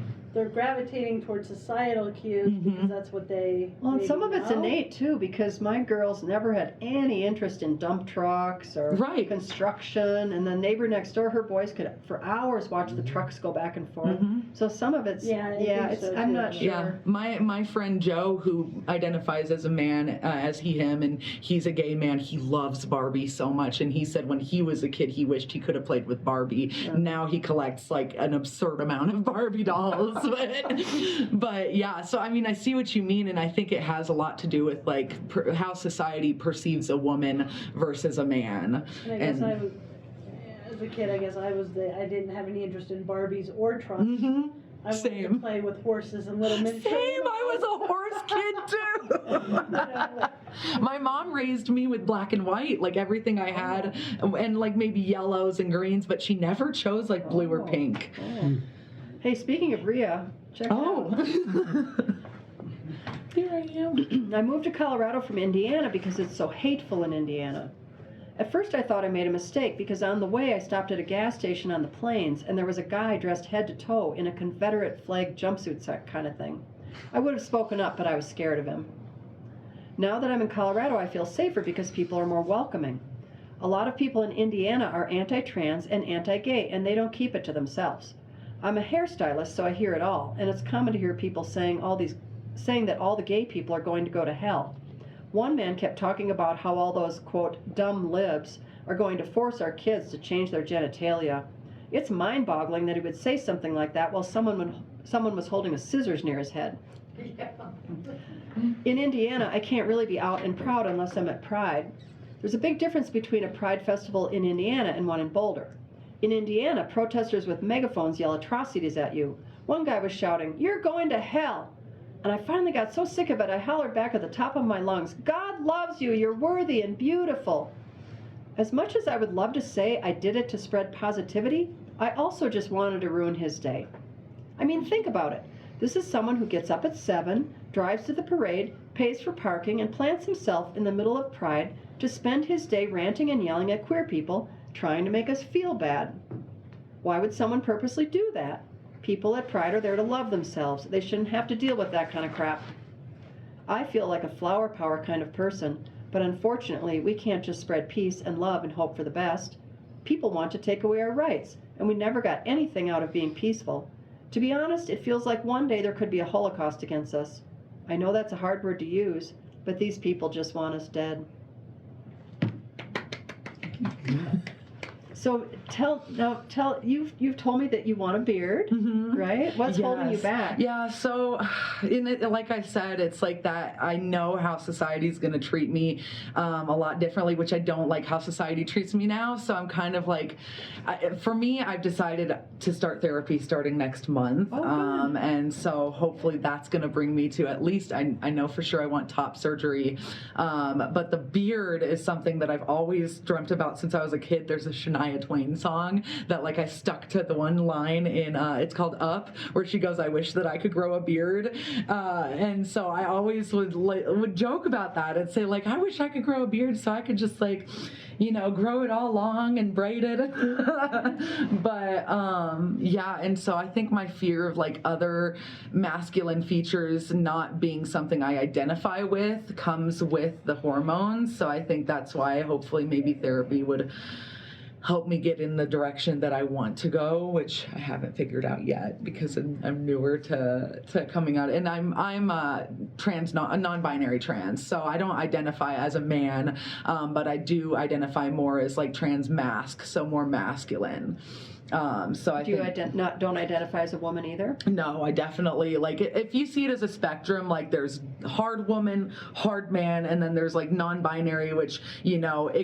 gravitating towards societal cues because that's what they. Well, and maybe some of it's know. innate too, because my girls never had any interest in dump trucks or Right. construction. And the neighbor next door, her boys could for hours watch the trucks go back and forth. So some of it's Yeah, I think so, I'm too. not sure. yeah, my friend Joe, who identifies as a man, as him, and he's a gay man. He loves Barbie so much, and he said when he was a kid, he wished he could have played with Barbie. Now he collects like an absurd amount of Barbie dolls, but yeah. So I mean, I see what you mean, and I think it has a lot to do with like how society perceives a woman versus a man. And I guess I was, as a kid, I didn't have any interest in Barbies or trucks. Mhm. I wanted Same. to play with horses and little miniature. Same. I was a horse kid too. My mom raised me with black and white, like everything I had, and like maybe yellows and greens, but she never chose like blue or pink. Oh. Hey, speaking of Rhea, check it out. Here I am. I moved to Colorado from Indiana because it's so hateful in Indiana. At first I thought I made a mistake because on the way I stopped at a gas station on the plains and there was a guy dressed head to toe in a Confederate flag jumpsuit kind of thing. I would have spoken up, but I was scared of him. Now that I'm in Colorado, I feel safer because people are more welcoming. A lot of people in Indiana are anti-trans and anti-gay, and they don't keep it to themselves. I'm a hairstylist, so I hear it all, and it's common to hear people saying that all the gay people are going to go to hell. One man kept talking about how all those, quote, dumb libs are going to force our kids to change their genitalia. It's mind-boggling that he would say something like that while someone was holding a scissors near his head. In Indiana, I can't really be out and proud unless I'm at Pride. There's a big difference between a Pride festival in Indiana and one in Boulder. In Indiana, protesters with megaphones yell atrocities at you. One guy was shouting, "You're going to hell!" And I finally got so sick of it, I hollered back at the top of my lungs, "God loves you, you're worthy and beautiful." As much as I would love to say I did it to spread positivity, I also just wanted to ruin his day. I mean, think about it. This is someone who gets up at 7, drives to the parade, pays for parking, and plants himself in the middle of Pride to spend his day ranting and yelling at queer people, trying to make us feel bad. Why would someone purposely do that? People at Pride are there to love themselves. They shouldn't have to deal with that kind of crap. I feel like a flower power kind of person, but unfortunately, we can't just spread peace and love and hope for the best. People want to take away our rights, and we never got anything out of being peaceful. To be honest, it feels like one day there could be a Holocaust against us. I know that's a hard word to use, but these people just want us dead. So you've told me that you want a beard, right? What's holding you back? Yeah, so like I said, it's like that I know how society's going to treat me a lot differently, which I don't like how society treats me now. So I'm kind of like, for me, I've decided to start therapy starting next month. And so hopefully that's going to bring me to at least, I know for sure I want top surgery. But the beard is something that I've always dreamt about since I was a kid. There's a Shania Twain song that like I stuck to the one line in it's called Up, where she goes, "I wish that I could grow a beard," and so I always would joke about that and say like, I wish I could grow a beard so I could just like, grow it all long and braid it. But yeah, and so I think my fear of like other masculine features not being something I identify with comes with the hormones. So I think that's why hopefully maybe therapy would help me get in the direction that I want to go, which I haven't figured out yet because I'm newer to coming out. And I'm a non-binary trans, so I don't identify as a man, but I do identify more as like trans masc, so more masculine. So I don't identify as a woman either? No, I definitely, like, if you see it as a spectrum, like there's hard woman, hard man, and then there's like non-binary, which, you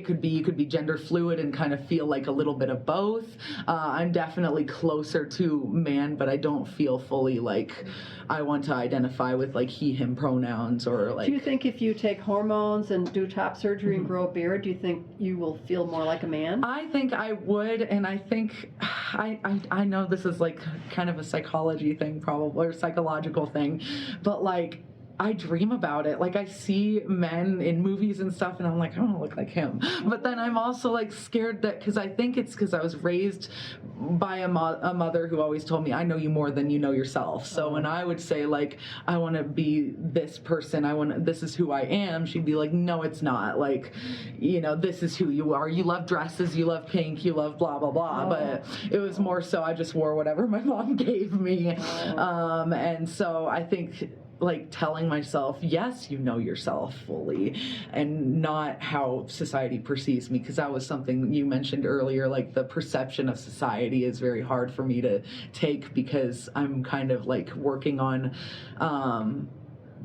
could be gender fluid and kind of feel like a little bit of both. I'm definitely closer to man, but I don't feel fully like I want to identify with like he, him pronouns or like. Do you think if you take hormones and do top surgery and grow a beard, do you think you will feel more like a man? I think I would, and I think I know this is like kind of a psychology thing probably, or psychological thing, but like I dream about it. Like I see men in movies and stuff and I'm like, I don't look like him. But then I'm also like scared that, because I think it's because I was raised by a mother who always told me, I know you more than you know yourself. So when I would say like, I want to be this person, this is who I am, she'd be like, no, it's not. Like, this is who you are. You love dresses, you love pink, you love blah, blah, blah. But it was more so I just wore whatever my mom gave me. And so I think like telling myself, yes, you know yourself fully, and not how society perceives me, because that was something you mentioned earlier, like the perception of society is very hard for me to take, because I'm kind of like working on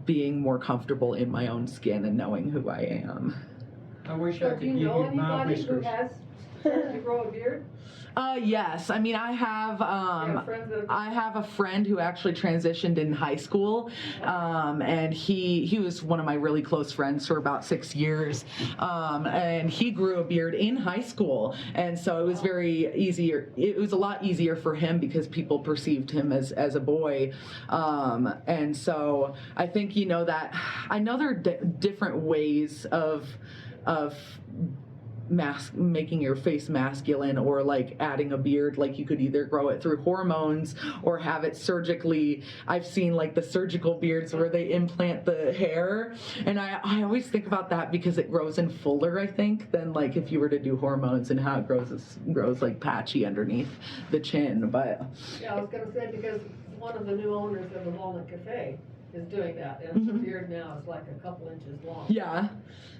being more comfortable in my own skin and knowing who I am. I wish I So could do give you you know my anybody who whiskers. has started to grow a beard? Yes. I mean, I have friends that have- I have a friend who actually transitioned in high school, and he was one of my really close friends for about 6 years, and he grew a beard in high school, and so it was very easier. It was a lot easier for him because people perceived him as a boy, and so I think that I know there are different ways of making your face masculine or like adding a beard. Like you could either grow it through hormones or have it surgically. I've seen like the surgical beards where they implant the hair, and I always think about that because it grows in fuller, I think, than like if you were to do hormones, and how it grows like patchy underneath the chin. But Yeah, I was gonna say, because one of the new owners of the Walnut Cafe is doing that, and her beard now is like a couple inches long. yeah,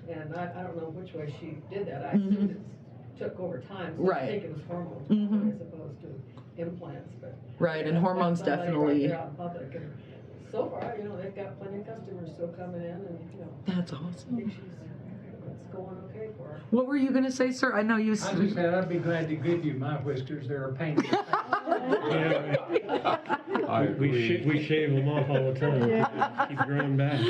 And I don't know which way she did that. I assumed it took over time, so I Right. think it was hormones as opposed to implants, but. right, and Yeah, hormones that's somebody definitely. right there out in public, and so far, they've got plenty of customers still coming in, and, That's I awesome. think it's going okay for her. What were you gonna say, sir? I know you. I just said I'd be glad to give you my whiskers, they're a pain. We shave them off all the time. Keep growing back.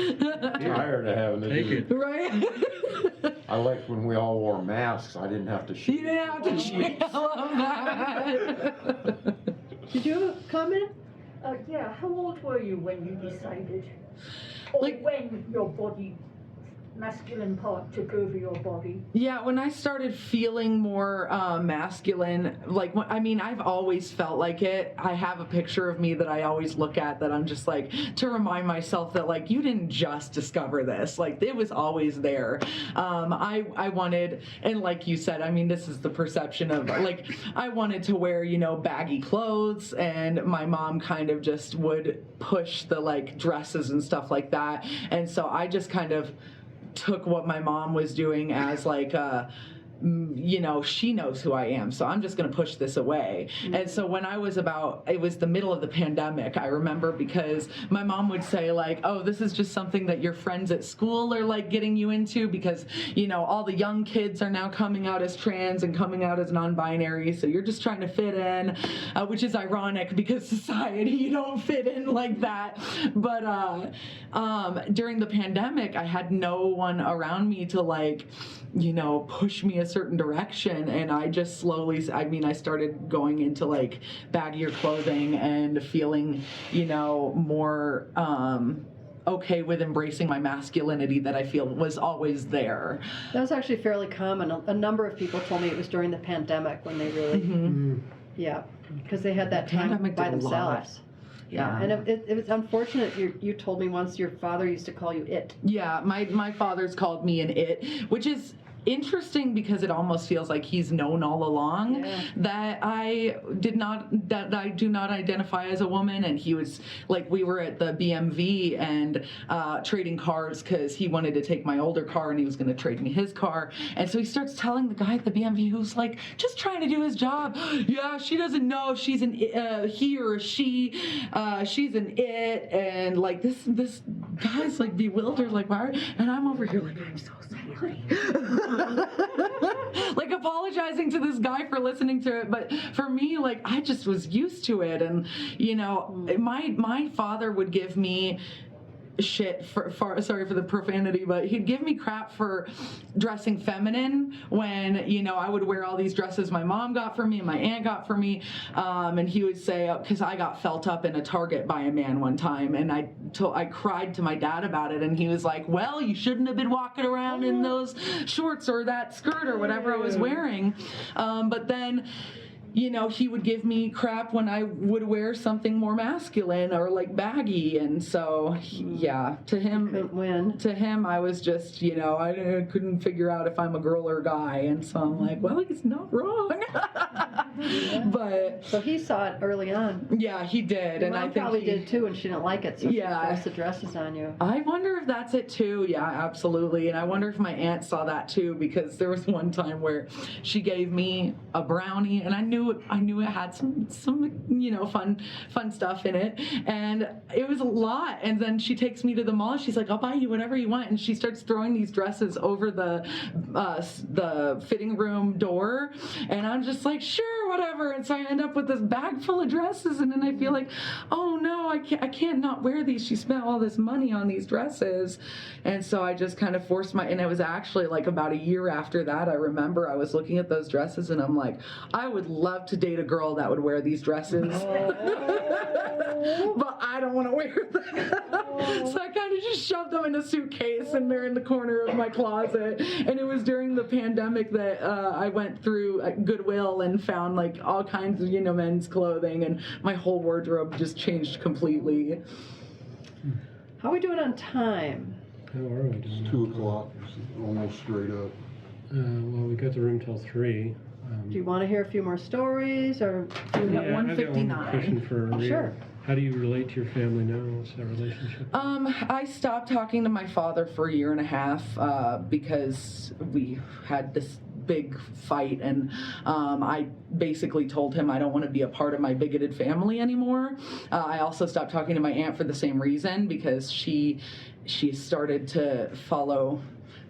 Tired of having to Take do it. Right. I liked when we all wore masks. I didn't have to You shoot. didn't have to shell on that. Did you have a comment? Yeah, how old were you when you decided? Or Like- when your body, masculine part took over your body? Yeah, when I started feeling more masculine, like, I've always felt like it. I have a picture of me that I always look at that I'm just like, to remind myself that, like, you didn't just discover this. Like, it was always there. I wanted, and like you said, this is the perception of, like, I wanted to wear, baggy clothes, and my mom kind of just would push the, like, dresses and stuff like that. And so I just kind of took what my mom was doing as like she knows who I am, so I'm just going to push this away. And so when it was the middle of the pandemic, I remember, because my mom would say like, oh, this is just something that your friends at school are like getting you into, because all the young kids are now coming out as trans and coming out as non-binary, so you're just trying to fit in, which is ironic because society, you don't fit in like that. But during the pandemic, I had no one around me to like push me a certain direction, and I just slowly, I started going into like baggier clothing and feeling more okay with embracing my masculinity that I feel was always there. That was actually fairly common. A number of people told me it was during the pandemic when they really, yeah, because they had that time Pandemic by did a lot. themselves. Yeah. And it was unfortunate. You told me once your father used to call you it. Yeah, my father's called me an it, which is interesting because it almost feels like he's known all along that I do not identify as a woman. And he was like, we were at the BMV and trading cars because he wanted to take my older car and he was going to trade me his car. And so he starts telling the guy at the BMV, who's like just trying to do his job, yeah, she doesn't know if she's an he or a she, she's an it, and like this guy's like bewildered, like, why? And I'm over here like, I'm so sorry. Like apologizing to this guy for listening to it, but for me, like, I just was used to it. And my father would give me shit sorry for the profanity, but he'd give me crap for dressing feminine when I would wear all these dresses my mom got for me and my aunt got for me, and he would say, because I got felt up in a Target by a man one time, and I cried to my dad about it, and he was like, well, you shouldn't have been walking around in those shorts or that skirt or whatever I was wearing. But then he would give me crap when I would wear something more masculine or like baggy. And so, to him, Couldn't win. to him, I was just, I couldn't figure out if I'm a girl or a guy. And so I'm like, well, he's not wrong. But So he saw it early on. yeah, he did. Your And mom I think probably did too, and she didn't like it, so she Yeah. forced the dresses on you. I wonder if that's it too. Yeah, absolutely. And I wonder if my aunt saw that too, because there was one time where she gave me a brownie, and I knew it had some fun stuff in it, and it was a lot. And then she takes me to the mall. She's like, I'll buy you whatever you want, and she starts throwing these dresses over the fitting room door, and I'm just like, sure, whatever. And so I end up with this bag full of dresses, and then I feel like, oh no, I can't not wear these. She spent all this money on these dresses. And so I just kind of forced and it was actually like about a year after that, I remember I was looking at those dresses and I'm like, I would love love to date a girl that would wear these dresses. But I don't want to wear them. So I kind of just shoved them in a suitcase and they're in the corner of my closet. And it was during the pandemic that I went through Goodwill and found like all kinds of, men's clothing, and my whole wardrobe just changed completely. How are we doing on time? How are we doing? It's 2 o'clock, it's almost straight up. Well, we got the room till 3. Do you want to hear a few more stories, or We got I've got one 159. question for Rhea. Sure. How do you relate to your family now? What's that relationship? I stopped talking to my father for a year and a half because we had this big fight, and I basically told him I don't want to be a part of my bigoted family anymore. I also stopped talking to my aunt for the same reason, because she started to follow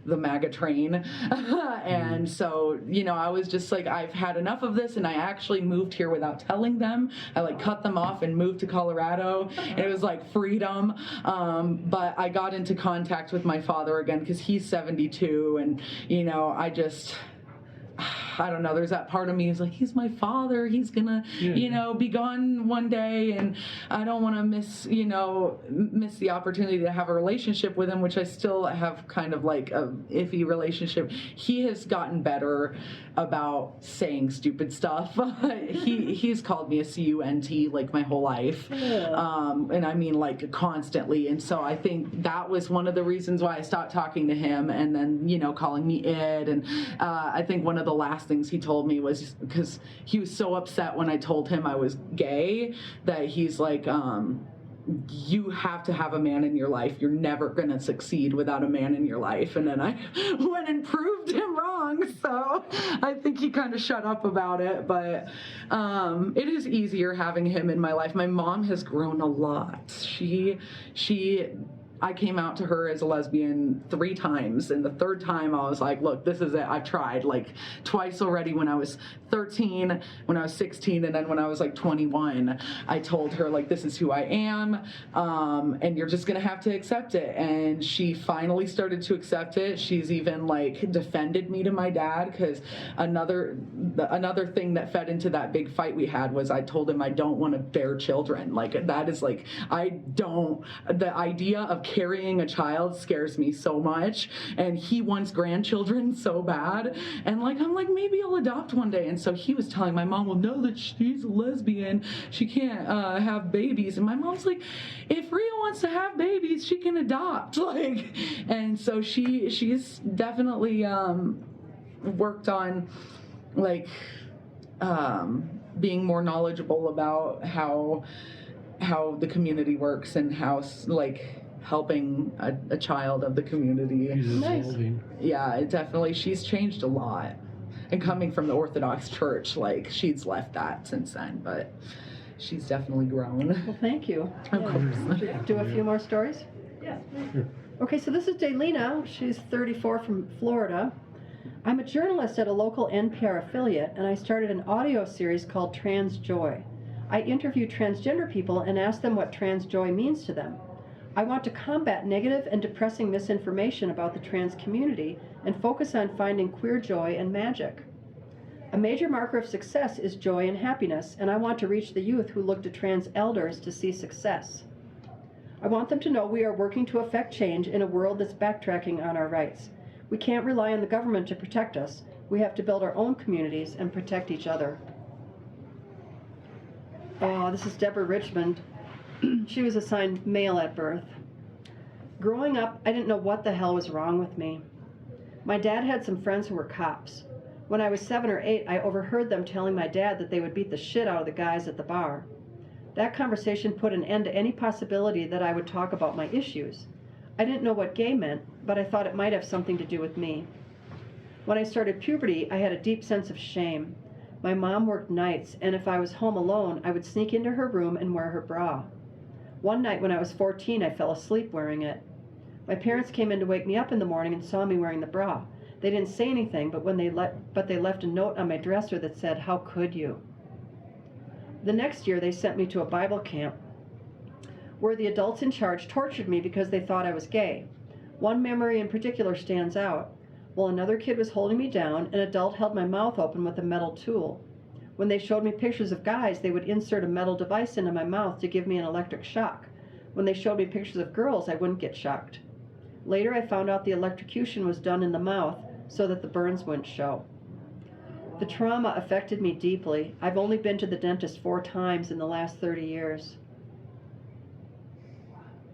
the MAGA train. And so, I was just like, I've had enough of this, and I actually moved here without telling them. I cut them off and moved to Colorado, and it was like freedom. But I got into contact with my father again because he's 72, and, I don't know, there's that part of me is like, he's my father, he's gonna, be gone one day, and I don't want to miss the opportunity to have a relationship with him, which I still have kind of like a iffy relationship. He has gotten better about saying stupid stuff. He's called me a cunt like my whole life. And I mean like constantly. And so I think that was one of the reasons why I stopped talking to him, and then, calling me it. And I think one of the last things he told me was, because he was so upset when I told him I was gay, that he's like, you have to have a man in your life. You're never going to succeed without a man in your life. And then I went and proved him wrong. So I think he kind of shut up about it. But it is easier having him in my life. My mom has grown a lot. I came out to her as a lesbian 3 times, and the 3rd time I was like, look, this is it. I've tried like twice already, when I was 13, when I was 16, and then when I was like 21. I told her, like, this is who I am, and you're just gonna have to accept it. And she finally started to accept it. She's even like defended me to my dad, because another thing that fed into that big fight we had was I told him I don't want to bear children. Like, that is like, the idea of carrying a child scares me so much, and he wants grandchildren so bad, and like, I'm like, maybe I'll adopt one day. And so he was telling my mom, well, no, that she's a lesbian, she can't have babies. And my mom's like, if Rhea wants to have babies, she can adopt. Like, and so she's definitely worked on like being more knowledgeable about how the community works, and how like helping a child of the community. Nice. Yeah, it definitely, she's changed a lot. And coming from the Orthodox Church, like, she's left that since then, but she's definitely grown. Well, thank you. Of course. Do a few more stories? Yes. Okay, so this is Daylina. She's 34 from Florida. I'm a journalist at a local NPR affiliate, and I started an audio series called Trans Joy. I interview transgender people and ask them what trans joy means to them. I want to combat negative and depressing misinformation about the trans community and focus on finding queer joy and magic. A major marker of success is joy and happiness, and I want to reach the youth who look to trans elders to see success. I want them to know we are working to effect change in a world that's backtracking on our rights. We can't rely on the government to protect us. We have to build our own communities and protect each other. Oh, this is Deborah Richmond. She was assigned male at birth. Growing up, I didn't know what the hell was wrong with me. My dad had some friends who were cops. When I was 7 or 8, I overheard them telling my dad that they would beat the shit out of the guys at the bar. That conversation put an end to any possibility that I would talk about my issues. I didn't know what gay meant, but I thought it might have something to do with me. When I started puberty, I had a deep sense of shame. My mom worked nights, and if I was home alone, I would sneak into her room and wear her bra. One night when I was 14, I fell asleep wearing it. My parents came in to wake me up in the morning and saw me wearing the bra. They didn't say anything, but they left a note on my dresser that said, "How could you?" The next year, they sent me to a Bible camp where the adults in charge tortured me because they thought I was gay. One memory in particular stands out. While another kid was holding me down, an adult held my mouth open with a metal tool. When they showed me pictures of guys, they would insert a metal device into my mouth to give me an electric shock. When they showed me pictures of girls, I wouldn't get shocked. Later, I found out the electrocution was done in the mouth so that the burns wouldn't show. The trauma affected me deeply. I've only been to the dentist 4 times in the last 30 years.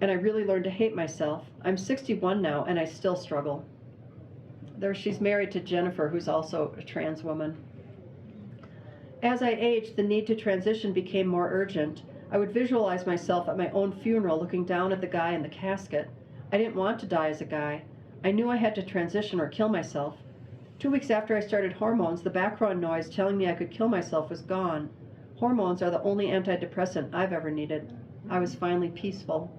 And I really learned to hate myself. I'm 61 now, and I still struggle. She's married to Jennifer, who's also a trans woman. As I aged, the need to transition became more urgent. I would visualize myself at my own funeral looking down at the guy in the casket. I didn't want to die as a guy. I knew I had to transition or kill myself. 2 weeks after I started hormones, the background noise telling me I could kill myself was gone. Hormones are the only antidepressant I've ever needed. I was finally peaceful.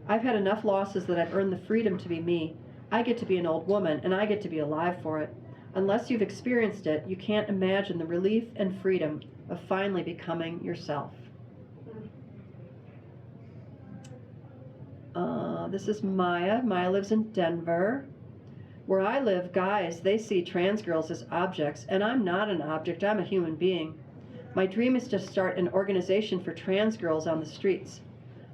I've had enough losses that I've earned the freedom to be me. I get to be an old woman, and I get to be alive for it. Unless you've experienced it, you can't imagine the relief and freedom of finally becoming yourself. This is Maya. Maya lives in Denver. Where I live, guys, they see trans girls as objects, and I'm not an object, I'm a human being. My dream is to start an organization for trans girls on the streets.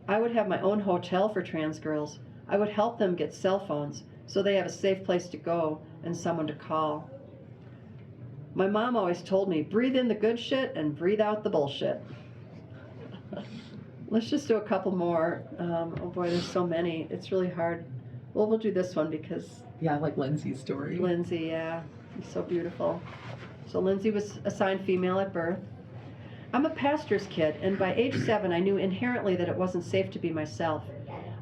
I would have my own hotel for trans girls. I would help them get cell phones so they have a safe place to go and someone to call. My mom always told me, breathe in the good shit and breathe out the bullshit. Let's just do a couple more. Oh boy, there's so many. It's really hard. Well, we'll do this one because... Yeah, like Lindsay's story. Lindsay, yeah. It's so beautiful. So Lindsay was assigned female at birth. I'm a pastor's kid, and by age 7, I knew inherently that it wasn't safe to be myself.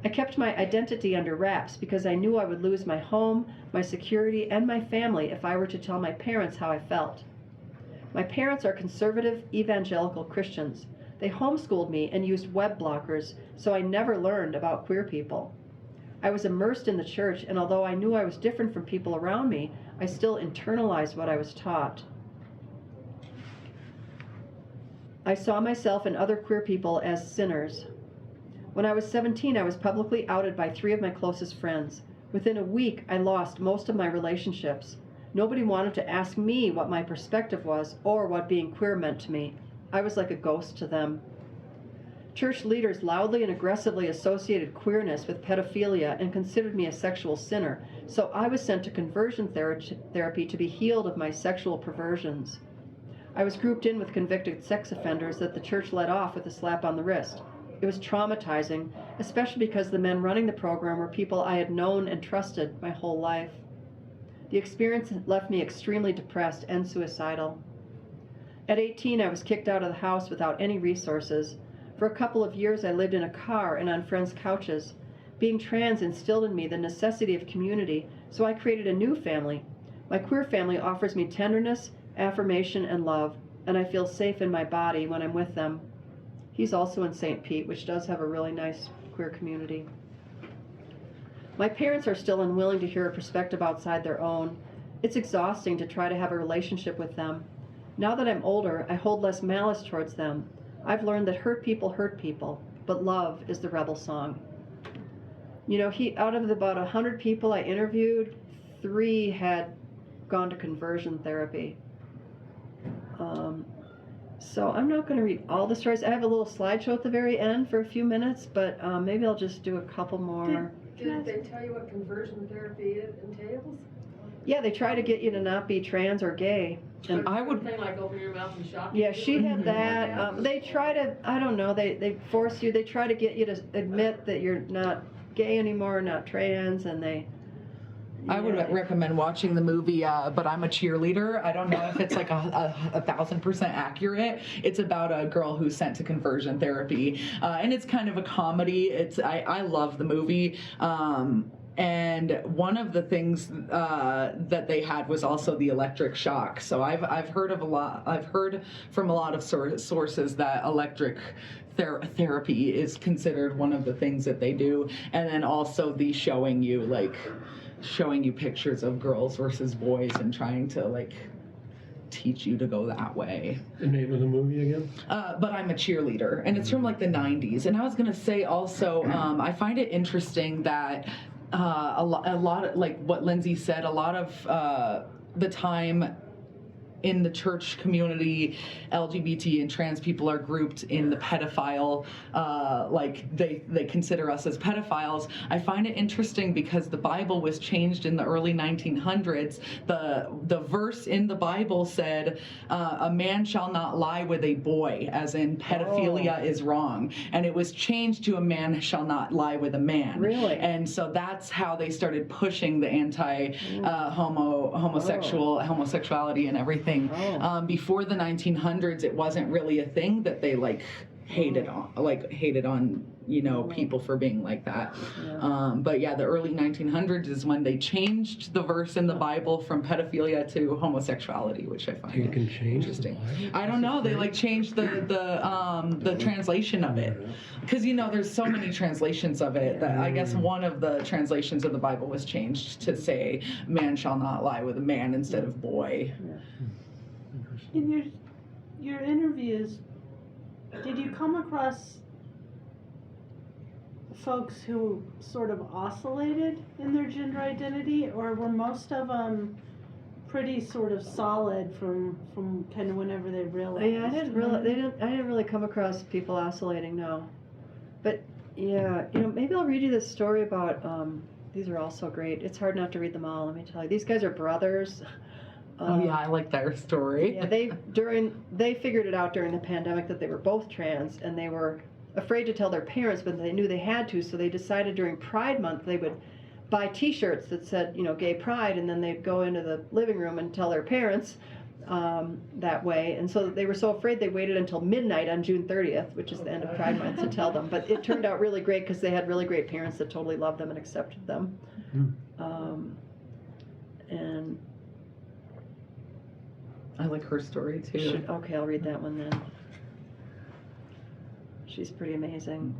I kept my identity under wraps because I knew I would lose my home, my security, and my family if I were to tell my parents how I felt. My parents are conservative, evangelical Christians. They homeschooled me and used web blockers, so I never learned about queer people. I was immersed in the church, and although I knew I was different from people around me, I still internalized what I was taught. I saw myself and other queer people as sinners. When I was 17, I was publicly outed by 3 of my closest friends. Within a week, I lost most of my relationships. Nobody wanted to ask me what my perspective was or what being queer meant to me. I was like a ghost to them. Church leaders loudly and aggressively associated queerness with pedophilia and considered me a sexual sinner, so I was sent to conversion therapy to be healed of my sexual perversions. I was grouped in with convicted sex offenders that the church let off with a slap on the wrist. It was traumatizing, especially because the men running the program were people I had known and trusted my whole life. The experience left me extremely depressed and suicidal. At 18, I was kicked out of the house without any resources. For a couple of years, I lived in a car and on friends' couches. Being trans instilled in me the necessity of community, so I created a new family. My queer family offers me tenderness, affirmation, and love, and I feel safe in my body when I'm with them. He's also in St. Pete, which does have a really nice queer community. My parents are still unwilling to hear a perspective outside their own. It's exhausting to try to have a relationship with them. Now that I'm older, I hold less malice towards them. I've learned that hurt people, but love is the rebel song. You know, out of about 100 people I interviewed, 3 had gone to conversion therapy. So I'm not going to read all the stories. I have a little slideshow at the very end for a few minutes, but maybe I'll just do a couple more. Did they tell you what conversion therapy entails? Yeah, they try to get you to not be trans or gay. And I would... Thing like open your mouth and shock yeah, you? she had that. They try to, I don't know, they force you, they try to get you to admit that you're not gay anymore, not trans, and they... I would recommend watching the movie, But I'm a Cheerleader. I don't know if it's like 1,000% accurate. It's about a girl who's sent to conversion therapy, and it's kind of a comedy. I love the movie. And one of the things that they had was also the electric shock. So I've heard from a lot of sources that electric therapy is considered one of the things that they do, and then also the showing you pictures of girls versus boys and trying to teach you to go that way. The name of the movie again? But I'm a Cheerleader, and it's from the 90s. And I was gonna say also, I find it interesting that a lot of, like what Lindsay said, a lot of the time in the church community, LGBT and trans people are grouped in the pedophile, like they consider us as pedophiles. I find it interesting because the Bible was changed in the early 1900s. The verse in the Bible said, a man shall not lie with a boy, as in pedophilia is wrong. And it was changed to a man shall not lie with a man. Really? And so that's how they started pushing the homosexuality and everything. Before the 1900s, it wasn't really a thing that they hated on people for being like that. But yeah, the early 1900s is when they changed the verse in the Bible from pedophilia to homosexuality, which I find interesting. I don't know. They changed the translation of it, because there's so many translations of it that I guess one of the translations of the Bible was changed to say man shall not lie with a man instead of boy. In your interviews, did you come across folks who sort of oscillated in their gender identity, or were most of them pretty sort of solid from kind of whenever they realized? Yeah, I didn't really come across people oscillating, no. But yeah, maybe I'll read you this story about. These are all so great. It's hard not to read them all. Let me tell you, these guys are brothers. I like their story. Yeah, they figured it out during the pandemic that they were both trans, and they were afraid to tell their parents, but they knew they had to, so they decided during Pride Month they would buy T-shirts that said, Gay Pride, and then they'd go into the living room and tell their parents that way. And so they were so afraid they waited until midnight on June 30th, which is the end of Pride Month, to tell them. But it turned out really great because they had really great parents that totally loved them and accepted them. And I like her story too. Okay, I'll read that one then. She's pretty amazing.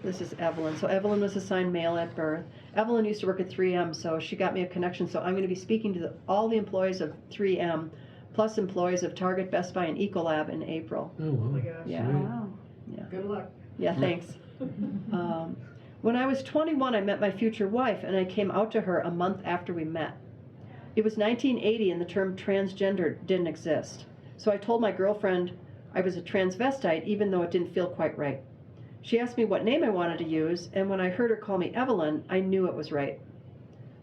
This is Evelyn. So Evelyn was assigned male at birth. Evelyn used to work at 3M, so she got me a connection. So I'm going to be speaking to all the employees of 3M, plus employees of Target, Best Buy, and Ecolab in April. Oh my gosh. Yeah. Wow. Yeah. Good luck. Yeah, thanks. When I was 21, I met my future wife, and I came out to her a month after we met. It was 1980, and the term transgender didn't exist. So I told my girlfriend I was a transvestite, even though it didn't feel quite right. She asked me what name I wanted to use, and when I heard her call me Evelyn, I knew it was right.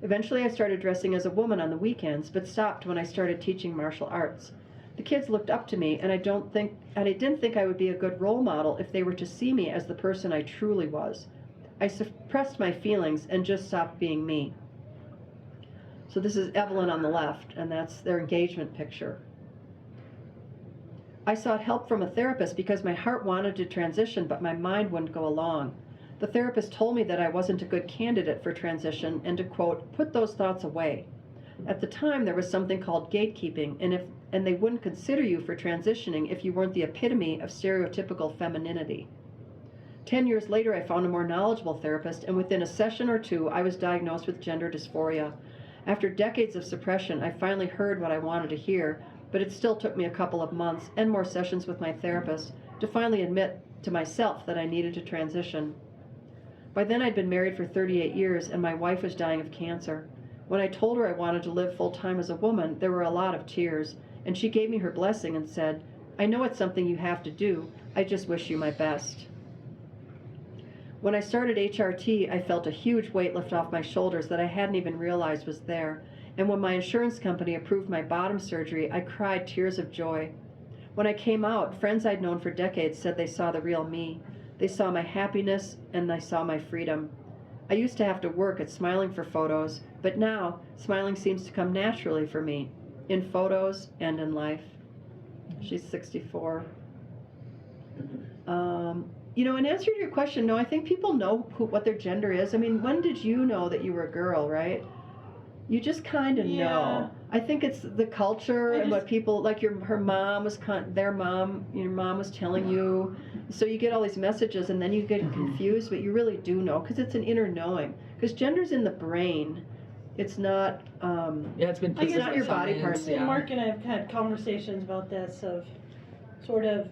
Eventually, I started dressing as a woman on the weekends, but stopped when I started teaching martial arts. The kids looked up to me, and I didn't think I would be a good role model if they were to see me as the person I truly was. I suppressed my feelings and just stopped being me. So this is Evelyn on the left, and that's their engagement picture. I sought help from a therapist because my heart wanted to transition, but my mind wouldn't go along. The therapist told me that I wasn't a good candidate for transition and to, quote, put those thoughts away. At the time, there was something called gatekeeping, and they wouldn't consider you for transitioning if you weren't the epitome of stereotypical femininity. 10 years later, I found a more knowledgeable therapist, and within a session or two, I was diagnosed with gender dysphoria. After decades of suppression, I finally heard what I wanted to hear, but it still took me a couple of months and more sessions with my therapist to finally admit to myself that I needed to transition. By then, I'd been married for 38 years, and my wife was dying of cancer. When I told her I wanted to live full-time as a woman, there were a lot of tears, and she gave me her blessing and said, I know it's something you have to do. I just wish you my best. When I started HRT, I felt a huge weight lift off my shoulders that I hadn't even realized was there. And when my insurance company approved my bottom surgery, I cried tears of joy. When I came out, friends I'd known for decades said they saw the real me. They saw my happiness and they saw my freedom. I used to have to work at smiling for photos, but now smiling seems to come naturally for me, in photos and in life. She's 64. In answer to your question, no, I think people know what their gender is. I mean, when did you know that you were a girl, right? You just kind of know. I think it's the culture and what people, like your mom was, your mom was telling you. So you get all these messages and then you get confused, but you really do know because it's an inner knowing. Because gender's in the brain. It's not, it's not your body parts. Yeah. Mark and I have had conversations about this of sort of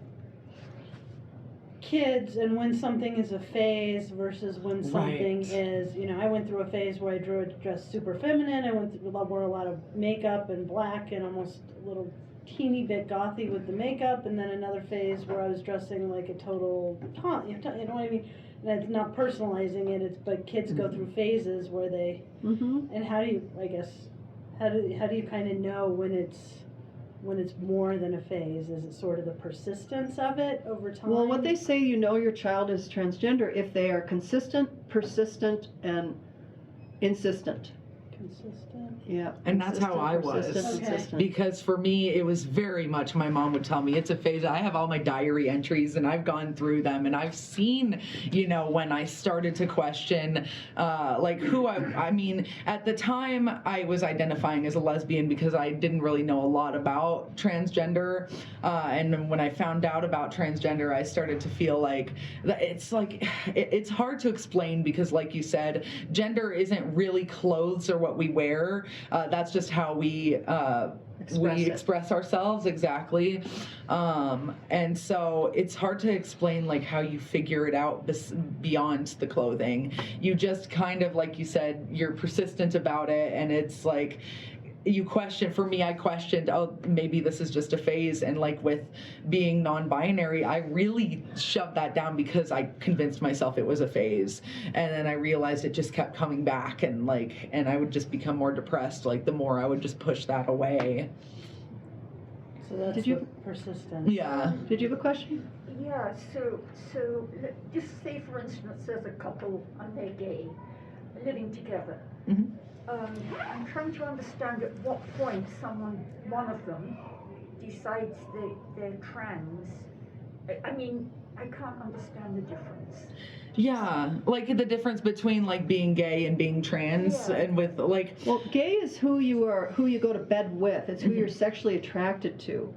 kids and when something is a phase versus when something Right. is, I went through a phase where I dressed super feminine. I wore a lot of makeup and black and almost a little teeny bit gothy with the makeup, and then another phase where I was dressing like a total taunt, you know what I mean? And it's not personalizing it, but kids go through phases where they, and how do you, I guess, how do you kind of know when it's more than a phase? Is it sort of the persistence of it over time? Well, what they say, your child is transgender if they are consistent, persistent, and insistent. Consistent. Yeah. And that's how I was. persistent, Okay. insistent. Because for me, it was very much, my mom would tell me, it's a phase. I have all my diary entries and I've gone through them and I've seen, when I started to question, who I mean, at the time I was identifying as a lesbian because I didn't really know a lot about transgender. And when I found out about transgender, I started to feel like it's hard to explain because, like you said, gender isn't really clothes or what we wear. That's just how we express ourselves, exactly. And so it's hard to explain like how you figure it out beyond the clothing. You just kind of, like you said, you're persistent about it, and it's like you question. For me, I questioned, oh, maybe this is just a phase. And like with being non-binary, I really shoved that down because I convinced myself it was a phase. And then I realized it just kept coming back, and I would just become more depressed, like the more I would just push that away. So that's Did you- the persistence. Yeah. Did you have a question? Yeah, so just say for instance there's a couple and they're gay, living together. Mhm. I'm trying to understand at what point one of them, decides they're trans. I mean, I can't understand the difference. Yeah, like the difference between like being gay and being trans, Yeah. and with like, Well, gay is who you go to bed with. It's who you're sexually attracted to.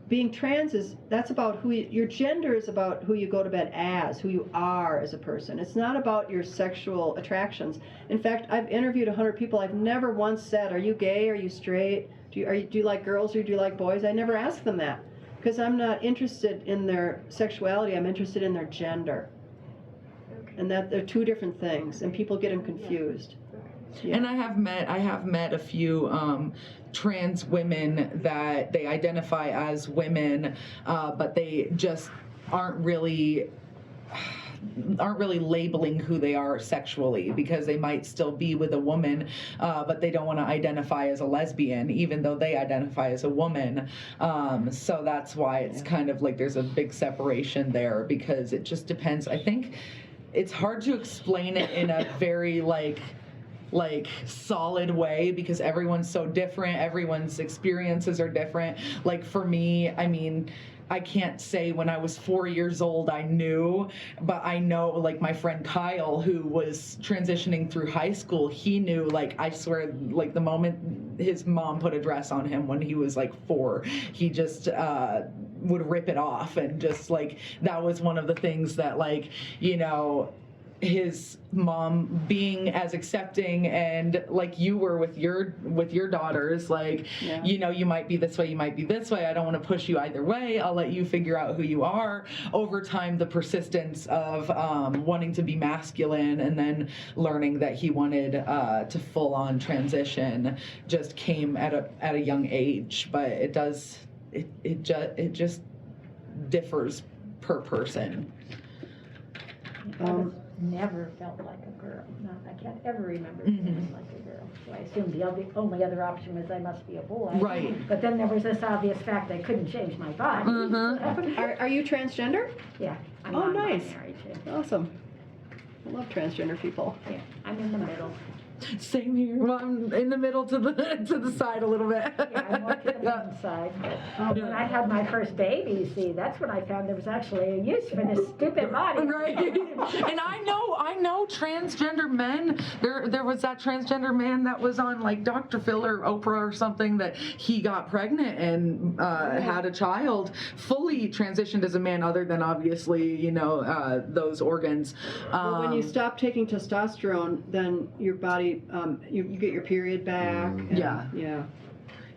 Being trans that's about your gender is about who you go to bed as, who you are as a person. It's not about your sexual attractions. In fact, I've interviewed 100 people. I've never once said, "Are you gay? Are you straight? Do you like girls or do you like boys?" I never ask them that because I'm not interested in their sexuality. I'm interested in their gender, and that they're two different things, and people get them confused. Yeah. and I have met a few trans women that they identify as women, but they just aren't really labeling who they are sexually, because they might still be with a woman, but they don't want to identify as a lesbian, even though they identify as a woman. So that's why it's kind of like there's a big separation there, because it just depends. I think it's hard to explain it in a very like solid way, because everyone's so different. Everyone's experiences are different. Like for me, I mean, I can't say when I was 4 years old I knew, but I know like my friend Kyle, who was transitioning through high school, he knew, like I swear, like the moment his mom put a dress on him when he was like 4, he just would rip it off, and just like that was one of the things that his mom being as accepting, and like you were with your daughters, like you might be this way, you might be this way, I don't want to push you either way, I'll let you figure out who you are. Over time, the persistence of wanting to be masculine and then learning that he wanted to full on transition just came at a young age, but it just differs per person. Never felt like a girl. No, I can't ever remember feeling like a girl. So I assumed the only other option was I must be a boy. Right. But then there was this obvious fact I couldn't change my body. Are you transgender? Yeah. I'm Oh, nice. non-binary too. Awesome. I love transgender people. Yeah, I'm in the middle. Same here. Well, I'm in the middle to the side a little bit. Yeah, I'm more to the men's side. But when I had my first baby, you see, that's when I found there was actually a use for this stupid body. Right. And I know transgender men. There was that transgender man that was on like Dr. Phil or Oprah or something, that he got pregnant and had a child, fully transitioned as a man, other than obviously those organs. Well, when you stop taking testosterone, then your body, you get your period back. And, Yeah. Yeah.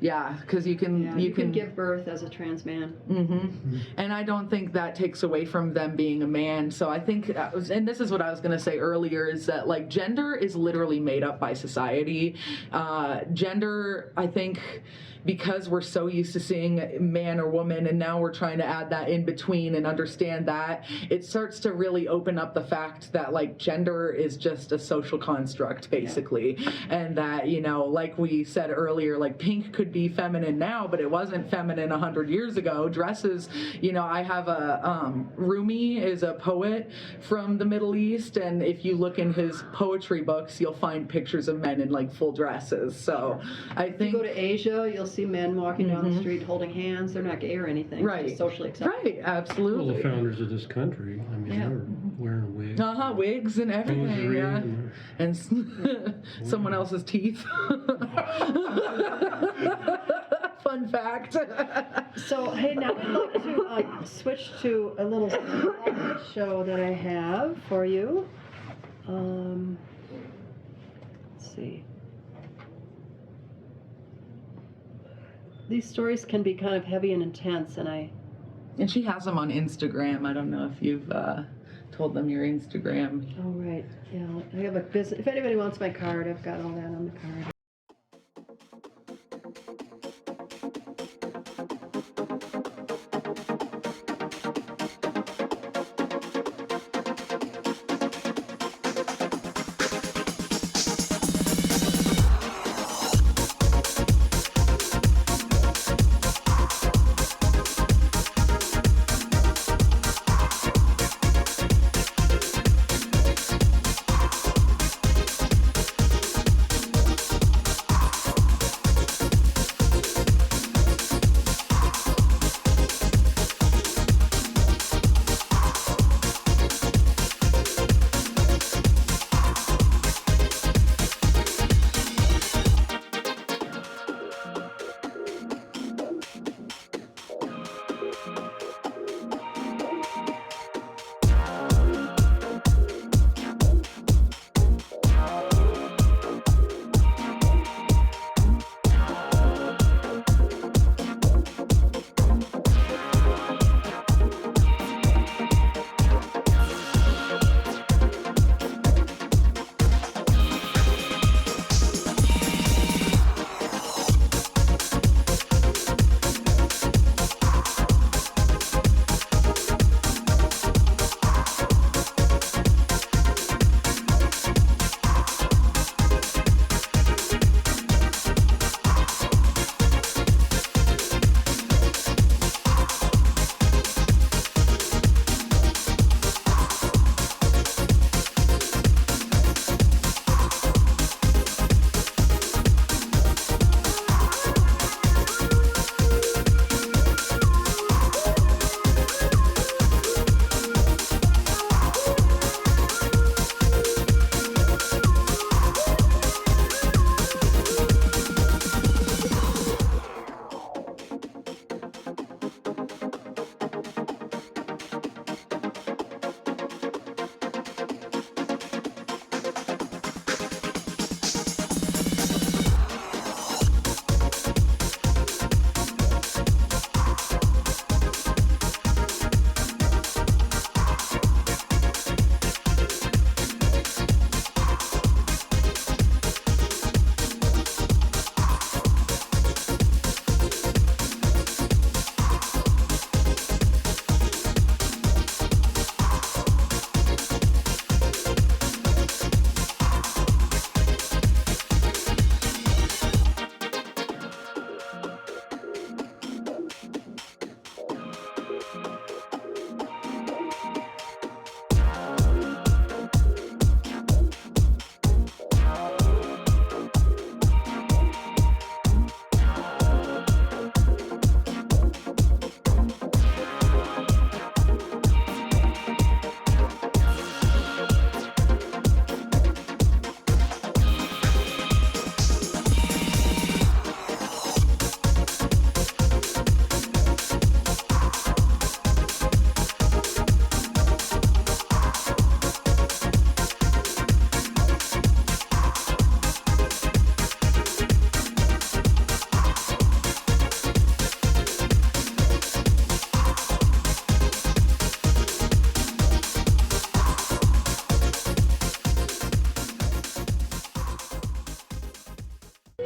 Yeah, because you can Yeah, you can give birth as a trans man. And I don't think that takes away from them being a man. So I think, and this is what I was going to say earlier, is that like gender is literally made up by society. Gender, I think, because we're so used to seeing man or woman, and now we're trying to add that in between and understand that, it starts to really open up the fact that like gender is just a social construct basically. And that, you know, like we said earlier, like pink could be feminine now, but it wasn't feminine 100 years ago. Dresses, you know, I have a Rumi is a poet from the Middle East, and if you look in his poetry books, you'll find pictures of men in like full dresses. So I If you think go to Asia, you'll see men walking down the street holding hands. They're not gay or anything. Right. It's just socially acceptable. right, Well, the absolutely. founders of this country, I mean, Yeah. they were wearing wigs. Wigs and everything, hosiery yeah. and- And someone else's teeth. Fun fact. So, hey, now I'd like to switch to a little show that I have for you. Let's see. These stories can be kind of heavy and intense, and And she has them on Instagram. I don't know if you've told them your Instagram. oh, right, yeah, I have a business. If anybody wants my card, I've got all that on the card.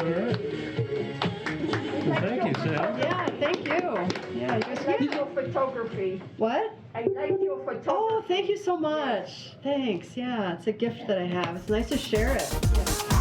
All right. Well, thank you, Sal. Yeah, thank you. Yeah, you I guys. like your photography. What? I like your photography. Oh, thank you so much. Thanks. Yeah, it's a gift that I have. It's nice to share it. Yeah.